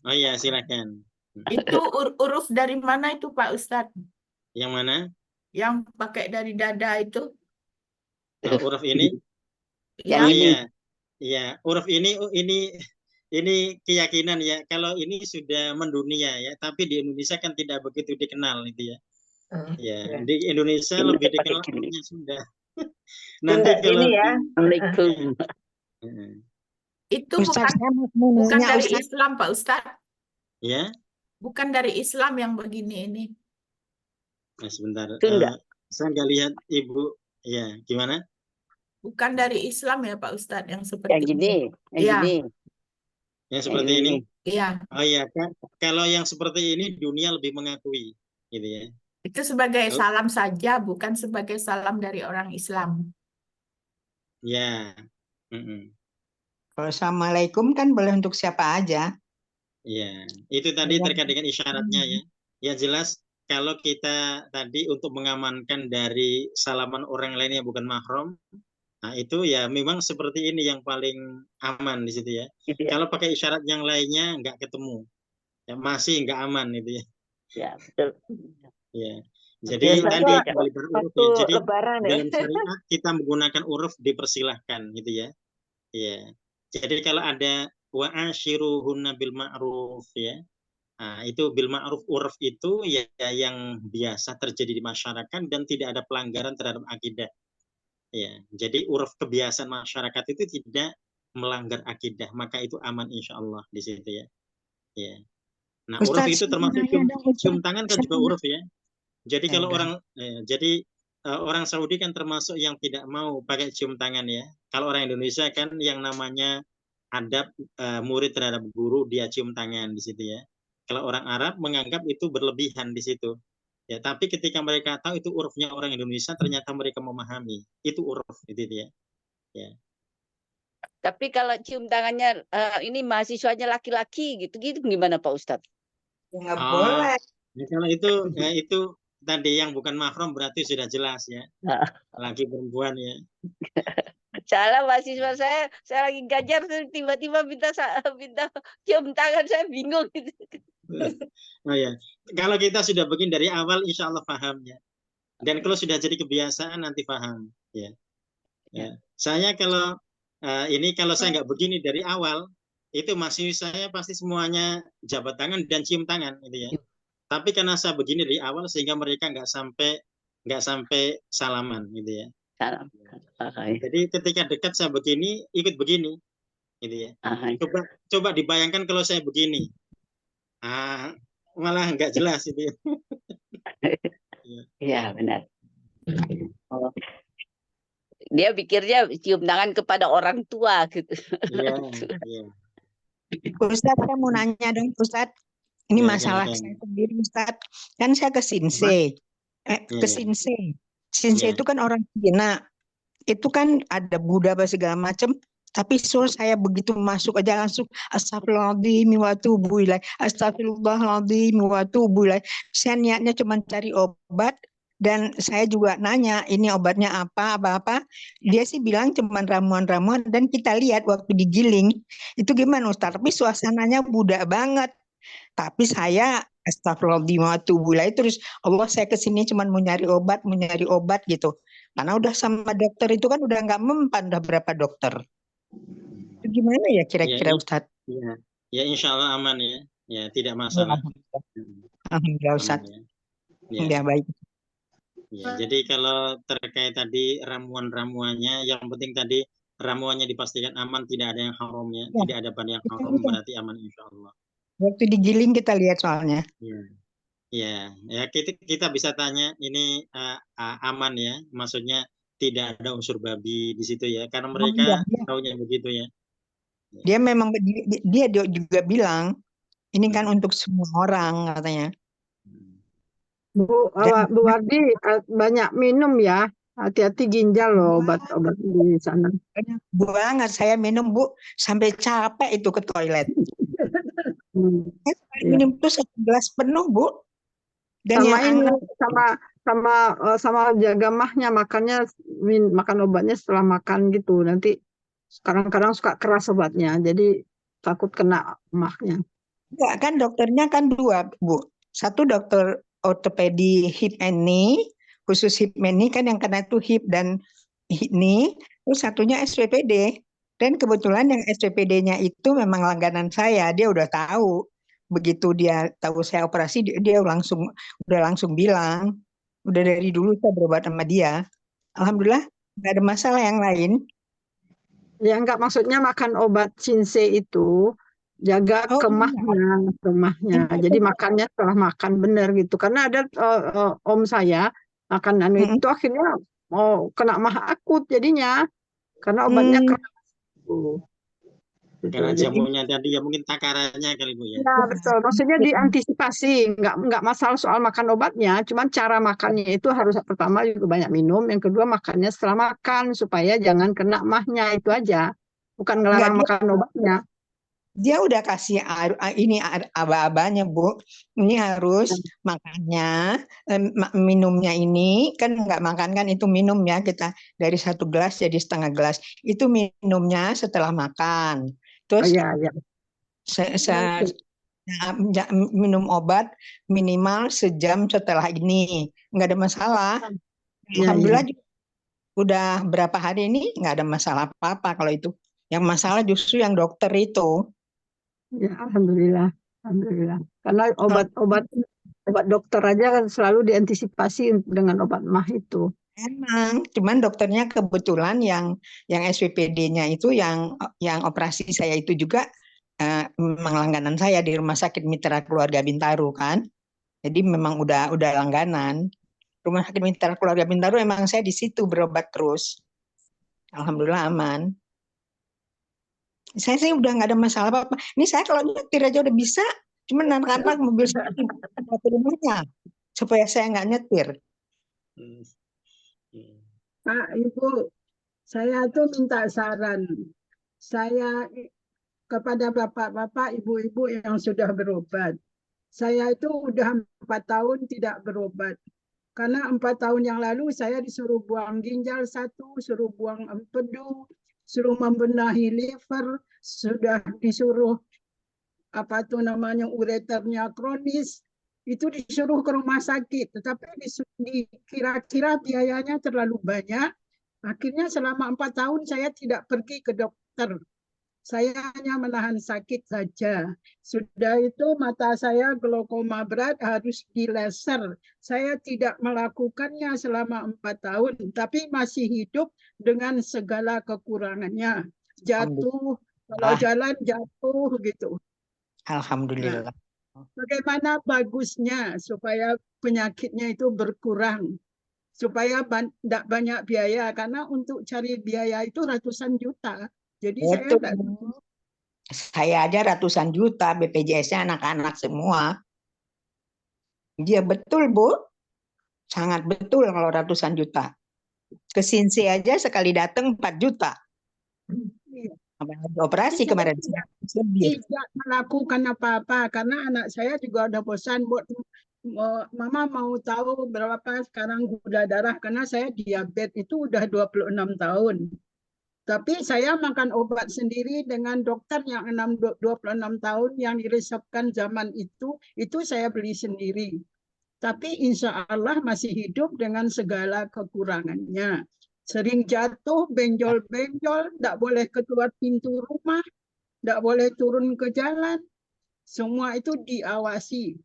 Oh iya, silakan. Itu huruf dari mana itu Pak Ustadz? Yang mana? Yang pakai dari dada itu? Huruf ini? Ya. Oh iya. Iya, huruf ini keyakinan ya. Kalau ini sudah mendunia ya, tapi di Indonesia kan tidak begitu dikenal itu ya. Ya, di Indonesia lebih dikenal hurufnya sudah. Nanti kalau Assalamualaikum. Itu Ustaz, bukan saya mau bukan nanya dari Ustaz. Islam, Pak Ustadz. Ya, Bukan dari Islam yang begini ini. nah, sebentar. Tunda. Saya nggak lihat Ibu. Ya, gimana? Bukan dari Islam ya Pak Ustadz yang Yang seperti ini. gini, yang Iya, gini, Yang yang seperti ini? ini. iya. Oh iya, kalau yang seperti ini dunia lebih mengakui, gitu ya. Itu sebagai Kalau- salam saja, bukan sebagai salam dari orang Islam. Ya, mm-mm. Kalau Assalamualaikum kan boleh untuk siapa aja. Ya, itu tadi terkait dengan isyaratnya ya. Yang jelas kalau kita tadi untuk mengamankan dari salaman orang lain yang bukan mahram, nah itu ya memang seperti ini yang paling aman di situ ya. Gitu ya. Kalau pakai isyarat yang lainnya nggak ketemu, ya masih nggak aman itu ya. Ya, betul. Ya. Jadi Biasa tadi aja, kembali pada uruf Waktu ya. Jadi Lebaran ya. dalam syariat kita menggunakan uruf dipersilahkan gitu ya. Ya. Jadi kalau ada wa ashiruhunna bil ma'ruf ya. Nah, itu bil ma'ruf uruf itu ya yang biasa terjadi di masyarakat dan tidak ada pelanggaran terhadap akidah. Ya. Jadi uruf kebiasaan masyarakat itu tidak melanggar akidah, maka itu aman insya Allah di situ ya. Ya. Nah, uruf Ustaz, itu saya termasuk nanya dong, Ustaz. cium tangan kan juga uruf ya. Jadi Ya kalau udah. orang Saudi kan termasuk yang tidak mau pakai cium tangan ya. Kalau orang Indonesia kan yang namanya adab murid terhadap guru dia cium tangan di situ ya. Kalau orang Arab menganggap itu berlebihan di situ. Ya, tapi ketika mereka tahu itu urufnya orang Indonesia, ternyata mereka memahami. Itu uruf itu ya. Ya. Tapi kalau cium tangannya ini mahasiswanya laki-laki gitu-gitu gimana Pak Ustadz? Nggak Oh, boleh. ya kalau itu tadi yang bukan mahram berarti sudah jelas ya. Laki perempuan ya. Salah mahasiswa saya lagi ngajar tiba-tiba minta cium tangan, saya bingung gitu. Oh ya, kalau kita sudah begini dari awal, insya Allah paham ya. Dan kalau sudah jadi kebiasaan nanti paham ya. Ya. Saya kalau kalau saya nggak begini dari awal, itu masih saya pasti semuanya jabat tangan dan cium tangan gitu ya. Tapi karena saya begini dari awal sehingga mereka nggak sampai salaman gitu ya. Salam. Jadi ketika dekat saya begini, ikut begini, gitu ya. Coba dibayangkan kalau saya begini, malah nggak jelas itu. Iya benar. Oh. Dia pikirnya cium tangan kepada orang tua gitu. Iya. Ustaz, saya mau nanya dong, Ustaz. Ini masalah saya sendiri, Ustaz. Kan saya ke Sinse. Ke Sinse. Sinse itu kan orang Cina. Itu kan ada Buddha apa segala macam. Tapi saya begitu masuk aja langsung astagfirullahaladzim wa atubu ilaih. Astagfirullahaladzim wa atubu ilaih. Saya niatnya cuma cari obat. Dan saya juga nanya, ini obatnya apa. Dia sih bilang cuma ramuan-ramuan. Dan kita lihat waktu digiling, itu gimana Ustaz? Tapi suasananya Buddha banget. Tapi saya astagfirullahaladzim wa atubu ilaih. Terus Allah saya kesini cuma mau nyari obat gitu. Karena udah sama dokter itu kan udah nggak mempan, udah berapa dokter. Itu gimana ya kira-kira Ustaz? Ya insya Allah aman ya. Ya tidak masalah. Alhamdulillah Ustaz. Ya baik. Ya, jadi kalau terkait tadi ramuan-ramuannya, yang penting tadi ramuannya dipastikan aman, tidak ada yang haramnya, tidak ada pada yang haram, berarti aman insya Allah. Waktu digiling kita lihat soalnya. Ya, kita bisa tanya ini aman ya, maksudnya tidak ada unsur babi di situ ya, karena mereka tahunya begitu ya. Dia memang dia juga bilang ini kan untuk semua orang katanya. Bu Wardi banyak minum ya, hati-hati ginjal loh obat-obat di sana. Banget saya minum Bu sampai capek itu ke toilet. Minum tuh 1 gelas penuh Bu. Dan sama ini sama jaga mahnya, makan obatnya setelah makan gitu. Nanti kadang-kadang suka keras obatnya, jadi takut kena mahnya. Enggak kan, dokternya kan 2 Bu. Satu dokter ortopedi hip and knee, khusus hip and knee kan yang kena itu hip dan knee. Terus satunya SPPD. Dan kebetulan yang SPPD-nya itu memang langganan saya, dia udah tahu. Begitu dia tahu saya operasi, dia udah langsung bilang, udah dari dulu saya berobat sama dia. Alhamdulillah nggak ada masalah yang lain. Ya enggak, maksudnya makan obat Cinse itu jaga Oh kemahnya. iya. Jadi makannya setelah makan benar gitu. Karena ada om saya makan anu itu akhirnya mau kena mah akut jadinya karena obatnya keras. Gitu. Karena Jadi jamunya tadi ya mungkin takarannya kali Bu ya. ya betul. Maksudnya diantisipasi, enggak masalah soal makan obatnya, cuman cara makannya itu harus pertama juga banyak minum, yang kedua makannya setelah makan supaya jangan kena mahnya itu aja. Bukan Enggak, ngelarang makan obatnya. dia udah kasih ini aba-abanya Bu. Ini harus makannya, minumnya ini kan nggak makan kan itu minum ya kita dari 1 gelas jadi setengah gelas. Itu minumnya setelah makan. Oh Terus iya, iya. minum obat minimal sejam setelah ini. Nggak ada masalah. Iya, Alhamdulillah iya. udah berapa hari ini nggak ada masalah apa-apa kalau itu. Yang masalah justru yang dokter itu. Ya, alhamdulillah. Alhamdulillah. Karena obat dokter aja kan selalu diantisipasi dengan obat mah itu. Emang, cuman dokternya kebetulan yang SPPD-nya itu yang operasi saya itu juga memang langganan saya di Rumah Sakit Mitra Keluarga Bintaro kan. Jadi memang udah langganan. Rumah Sakit Mitra Keluarga Bintaro emang saya di situ berobat terus. Alhamdulillah aman. Saya sih udah nggak ada masalah apa-apa. Ini saya kalau nyetir aja udah bisa. Cuman anak-anak mobil saya ke rumahnya supaya saya nggak nyetir. Pak, Ibu, saya tuh minta saran. Saya kepada bapak-bapak, ibu-ibu yang sudah berobat. Saya itu udah 4 tahun tidak berobat. Karena 4 tahun yang lalu saya disuruh buang ginjal 1, suruh buang empedu, suruh membenahi liver, sudah disuruh ureternya kronis, itu disuruh ke rumah sakit, tetapi dikira-kira biayanya terlalu banyak. Akhirnya selama 4 tahun saya tidak pergi ke dokter. Saya hanya menahan sakit saja. Sudah itu mata saya glaukoma berat harus dilaser. Saya tidak melakukannya selama 4 tahun, tapi masih hidup dengan segala kekurangannya. Jatuh, kalau jalan jatuh gitu. Alhamdulillah. Nah, bagaimana bagusnya supaya penyakitnya itu berkurang? Supaya tidak banyak biaya, karena untuk cari biaya itu ratusan juta. Jadi saya aja ratusan juta, BPJS-nya anak-anak semua. Iya betul Bu, sangat betul kalau ratusan juta. Ke Sinsi aja sekali datang 4 juta. Operasi kemarin. Tidak melakukan apa-apa karena anak saya juga udah bosan. Mama mau tahu berapa sekarang gula darah karena saya diabetes itu udah 26 tahun. Tapi saya makan obat sendiri dengan dokter yang 26 tahun yang diresepkan zaman itu saya beli sendiri. Tapi insya Allah masih hidup dengan segala kekurangannya. Sering jatuh, benjol-benjol, tidak boleh keluar pintu rumah, tidak boleh turun ke jalan. Semua itu diawasi.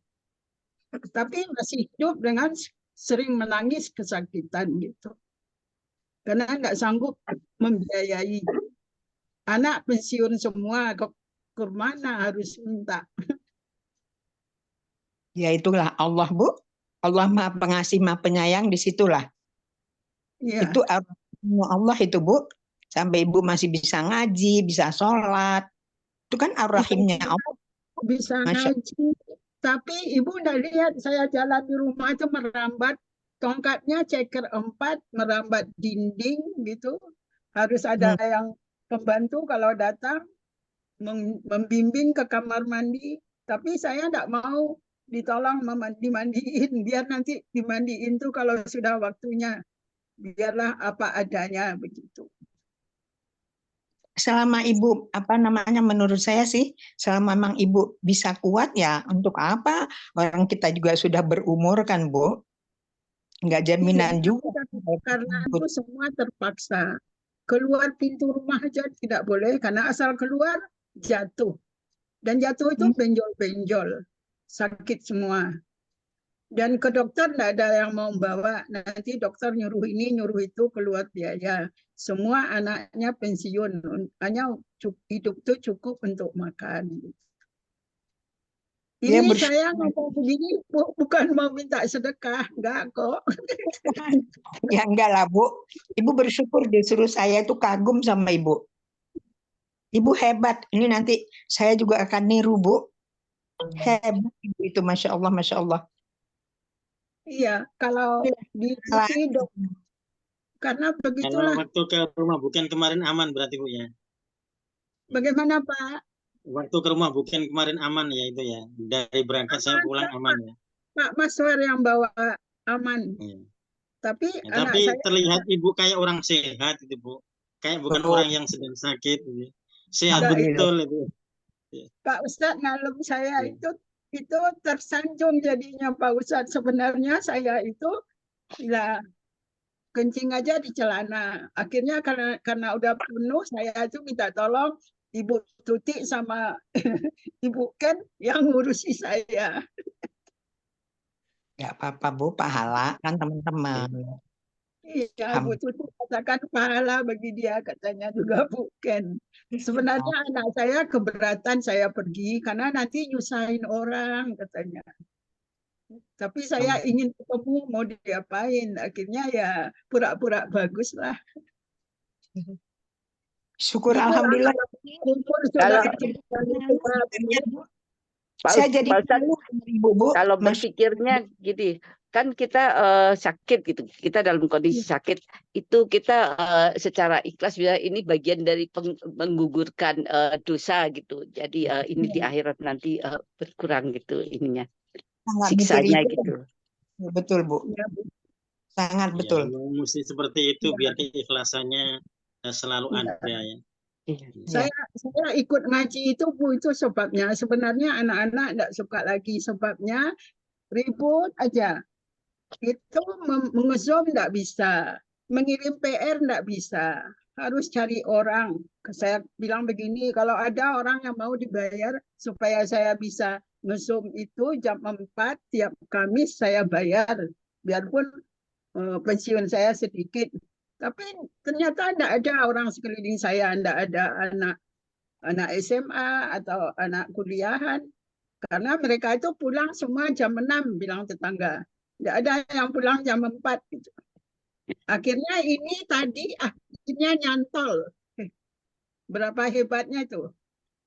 Tapi masih hidup dengan sering menangis kesakitan gitu. Karena nggak sanggup membiayai. Anak pensiun semua, ke mana harus minta. Ya itulah Allah Bu. Allah Maha Pengasih Maha Penyayang, disitulah. Ya. Itu Allah itu Bu. Sampai Ibu masih bisa ngaji, bisa sholat. Itu kan ar-rahimnya Allah. Bisa ngaji. Tapi Ibu udah lihat saya jalan di rumah itu merambat. Tongkatnya ceker 4, merambat dinding gitu. Harus ada yang pembantu kalau datang membimbing ke kamar mandi. Tapi saya tidak mau ditolong dimandiin. Biar nanti dimandiin tuh kalau sudah waktunya. Biarlah apa adanya begitu. Selama Ibu menurut saya sih selama memang Ibu bisa kuat ya untuk apa? Orang kita juga sudah berumur kan Bu. Enggak jaminan juga. Karena itu semua terpaksa. Keluar pintu rumah aja tidak boleh karena asal keluar jatuh. Dan jatuh itu benjol-benjol. Sakit semua. Dan ke dokter enggak ada yang mau bawa. Nanti dokter nyuruh ini, nyuruh itu, keluar biaya. Semua anaknya pensiun. Hanya hidup tuh cukup untuk makan. Dia Ini bersyukur. saya ngomong begini bukan mau minta sedekah, enggak kok. Ya enggak lah Bu. Ibu bersyukur disuruh saya itu kagum sama Ibu. Ibu hebat. Ini nanti saya juga akan niru Bu. Hebat Ibu itu, Masya Allah, Masya Allah. Iya, kalau diikuti dok, karena Kalau begitulah. waktu ke rumah bukan kemarin aman berarti Bu ya. Bagaimana Pak? Waktu ke rumah bukan kemarin aman ya itu ya. Dari berangkat saya pulang aman ya. Pak Maswar yang bawa aman. Iya. Tapi Ya, anak tapi saya terlihat Ibu kayak orang sehat itu Bu. Kayak bukan Oh. orang yang sedang sakit ini. Sehat Enggak, betul itu. Pak Ustadz ngalem saya Iya. itu tersanjung jadinya Pak Ustadz. Sebenarnya saya itu ya kencing aja di celana. Akhirnya karena udah penuh saya itu minta tolong Ibu Tuti sama Ibu Ken yang ngurusi saya. Nggak apa-apa Bu, pahala kan teman-teman. Iya, Bu Tuti katakan pahala bagi dia, katanya juga Bu Ken. Sebenarnya anak saya keberatan saya pergi karena nanti nyusahin orang, katanya. Tapi saya ingin ketemu, mau diapain. Akhirnya ya pura-pura bagus lah. Syukur Alhamdulillah. Kalau Saya jadi Pak Ustadz, malu sama Ibu Bu. kalau Mas- berpikirnya gini, kan kita sakit gitu, kita dalam kondisi sakit itu kita secara ikhlas ya ini bagian dari menggugurkan dosa gitu. Jadi ini di akhirat nanti berkurang gitu ininya, sangat siksanya mikir itu. gitu. Betul Bu. Sangat betul. Ya, mesti seperti itu biar keikhlasannya selalu ada ya. Saya ikut ngaji itu Bu, itu sebabnya. Sebenarnya anak-anak tidak suka lagi, sebabnya ribut aja. Itu mengezoom tidak bisa, mengirim PR tidak bisa, harus cari orang. Saya bilang begini, kalau ada orang yang mau dibayar supaya saya bisa ngezoom itu jam 4 tiap Kamis saya bayar, biarpun pensiun saya sedikit. Tapi ternyata tidak ada orang sekeliling saya, tidak ada anak SMA atau anak kuliahan. Karena mereka itu pulang semua jam 6, bilang tetangga. Tidak ada yang pulang jam 4. Gitu. Akhirnya ini tadi akhirnya nyantol. Berapa hebatnya itu.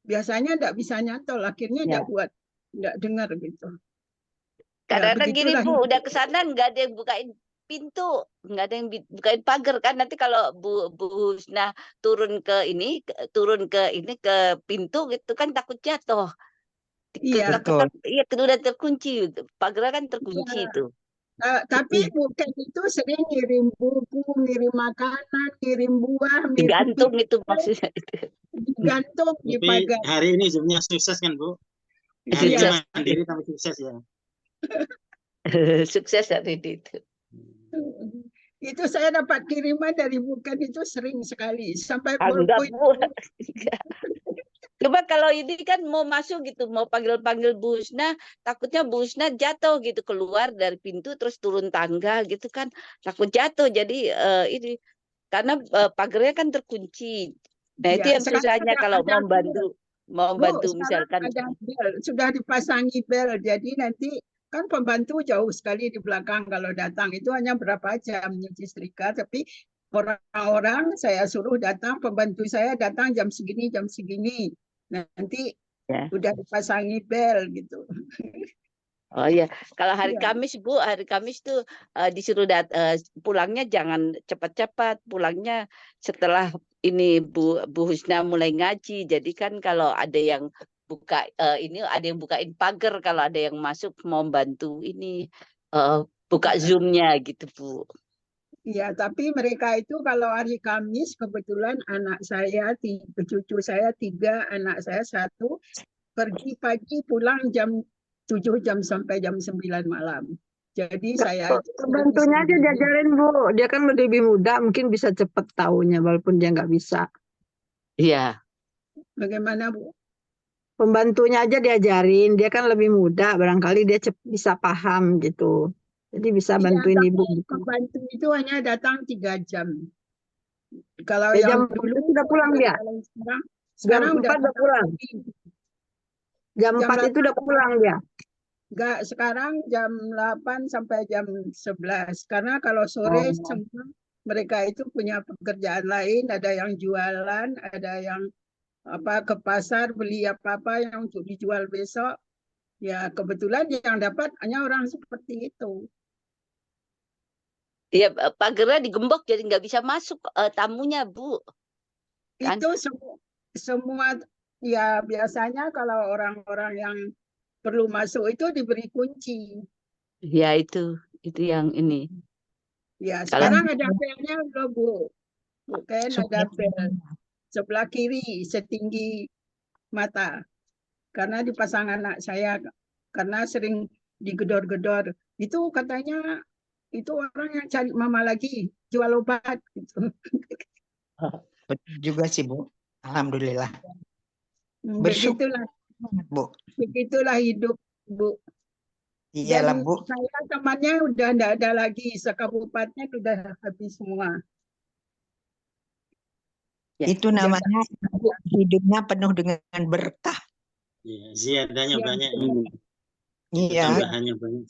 Biasanya tidak bisa nyantol, akhirnya tidak buat, tidak dengar gitu. Kadang-kadang gini Bu, udah kesana nggak ada yang bukain pintu, nggak ada yang bukain pagar kan, nanti kalau Bu Husna turun ke pintu gitu kan takut jatuh. Iya, iya, udah terkunci, pagar kan terkunci itu. Tapi bukan itu sering ngirim buku, ngirim makanan, ngirim buah, digantung itu maksudnya itu. Digantung di Tapi pagar. hari ini Zoom-nya sukses kan Bu? Hari ini mandiri tapi sukses ya. Sukses hari itu. Itu saya dapat kiriman dari bukan itu sering sekali sampai enggak Bu. Coba kalau ini kan mau masuk gitu, mau panggil-panggil Bu Husna, takutnya Bu Husna jatuh gitu, keluar dari pintu terus turun tangga gitu kan, takut jatuh. Jadi ini karena pagarnya kan terkunci. Nah, itu yang susahnya kalau mau bantu misalkan ada bel, sudah dipasangi bel. Jadi nanti kan pembantu jauh sekali di belakang, kalau datang itu hanya berapa jam nyuci setrika, tapi orang-orang saya suruh datang, pembantu saya datang jam segini, nanti udah dipasangi bel gitu. Oh iya, kalau hari Kamis Bu, hari Kamis tuh disuruh pulangnya jangan cepat-cepat, pulangnya setelah ini Bu Husna mulai ngaji. Jadi kan kalau ada yang buka ada yang bukain pagar, kalau ada yang masuk mau bantu ini buka Zoom-nya gitu Bu. Iya, tapi mereka itu kalau hari Kamis kebetulan anak saya, cucu saya 3, anak saya 1, pergi pagi pulang jam 7 jam sampai jam 9 malam. Jadi saya pembantunya aja diajarin Bu, dia kan lebih muda, mungkin bisa cepat tahunya walaupun dia nggak bisa. Iya. Bagaimana Bu? Pembantunya aja diajarin, dia kan lebih muda, barangkali dia bisa paham gitu. Jadi bisa Iya, bantuin tapi ibu gitu. pembantu itu hanya datang 3 jam. Kalau Ya, yang jam 4 dulu, sudah pulang dia. kalau Jam sekarang udah 4 udah datang pulang. lagi. Jam Jam 4 itu udah 8, pulang dia. enggak, sekarang jam 8 sampai jam 11. Karena kalau sore Oh. semua mereka itu punya pekerjaan lain, ada yang jualan, ada yang ke pasar beli apa-apa yang untuk dijual besok. Ya kebetulan yang dapat hanya orang seperti itu. Ya, pagernya digembok jadi nggak bisa masuk tamunya, Bu. Kan? Itu semua ya biasanya kalau orang-orang yang perlu masuk itu diberi kunci. Ya itu yang ini. Ya Kalau sekarang ada belnya loh, Bu. Bukan ada bel sebelah kiri setinggi mata. Karena dipasang anak saya, karena sering digedor-gedor. Itu katanya itu orang yang cari mama lagi, jual obat. Gitu. Betul juga sih, Bu. Alhamdulillah. Bersyukur, Bu. Begitulah hidup, Bu. Iyalah, Dan Bu. saya temannya udah enggak ada lagi, sekabupaten udah habis semua. Itu namanya hidupnya penuh dengan berkah. Iya, ziyadahnya Ya, banyak. Iya. Tambahannya banyak.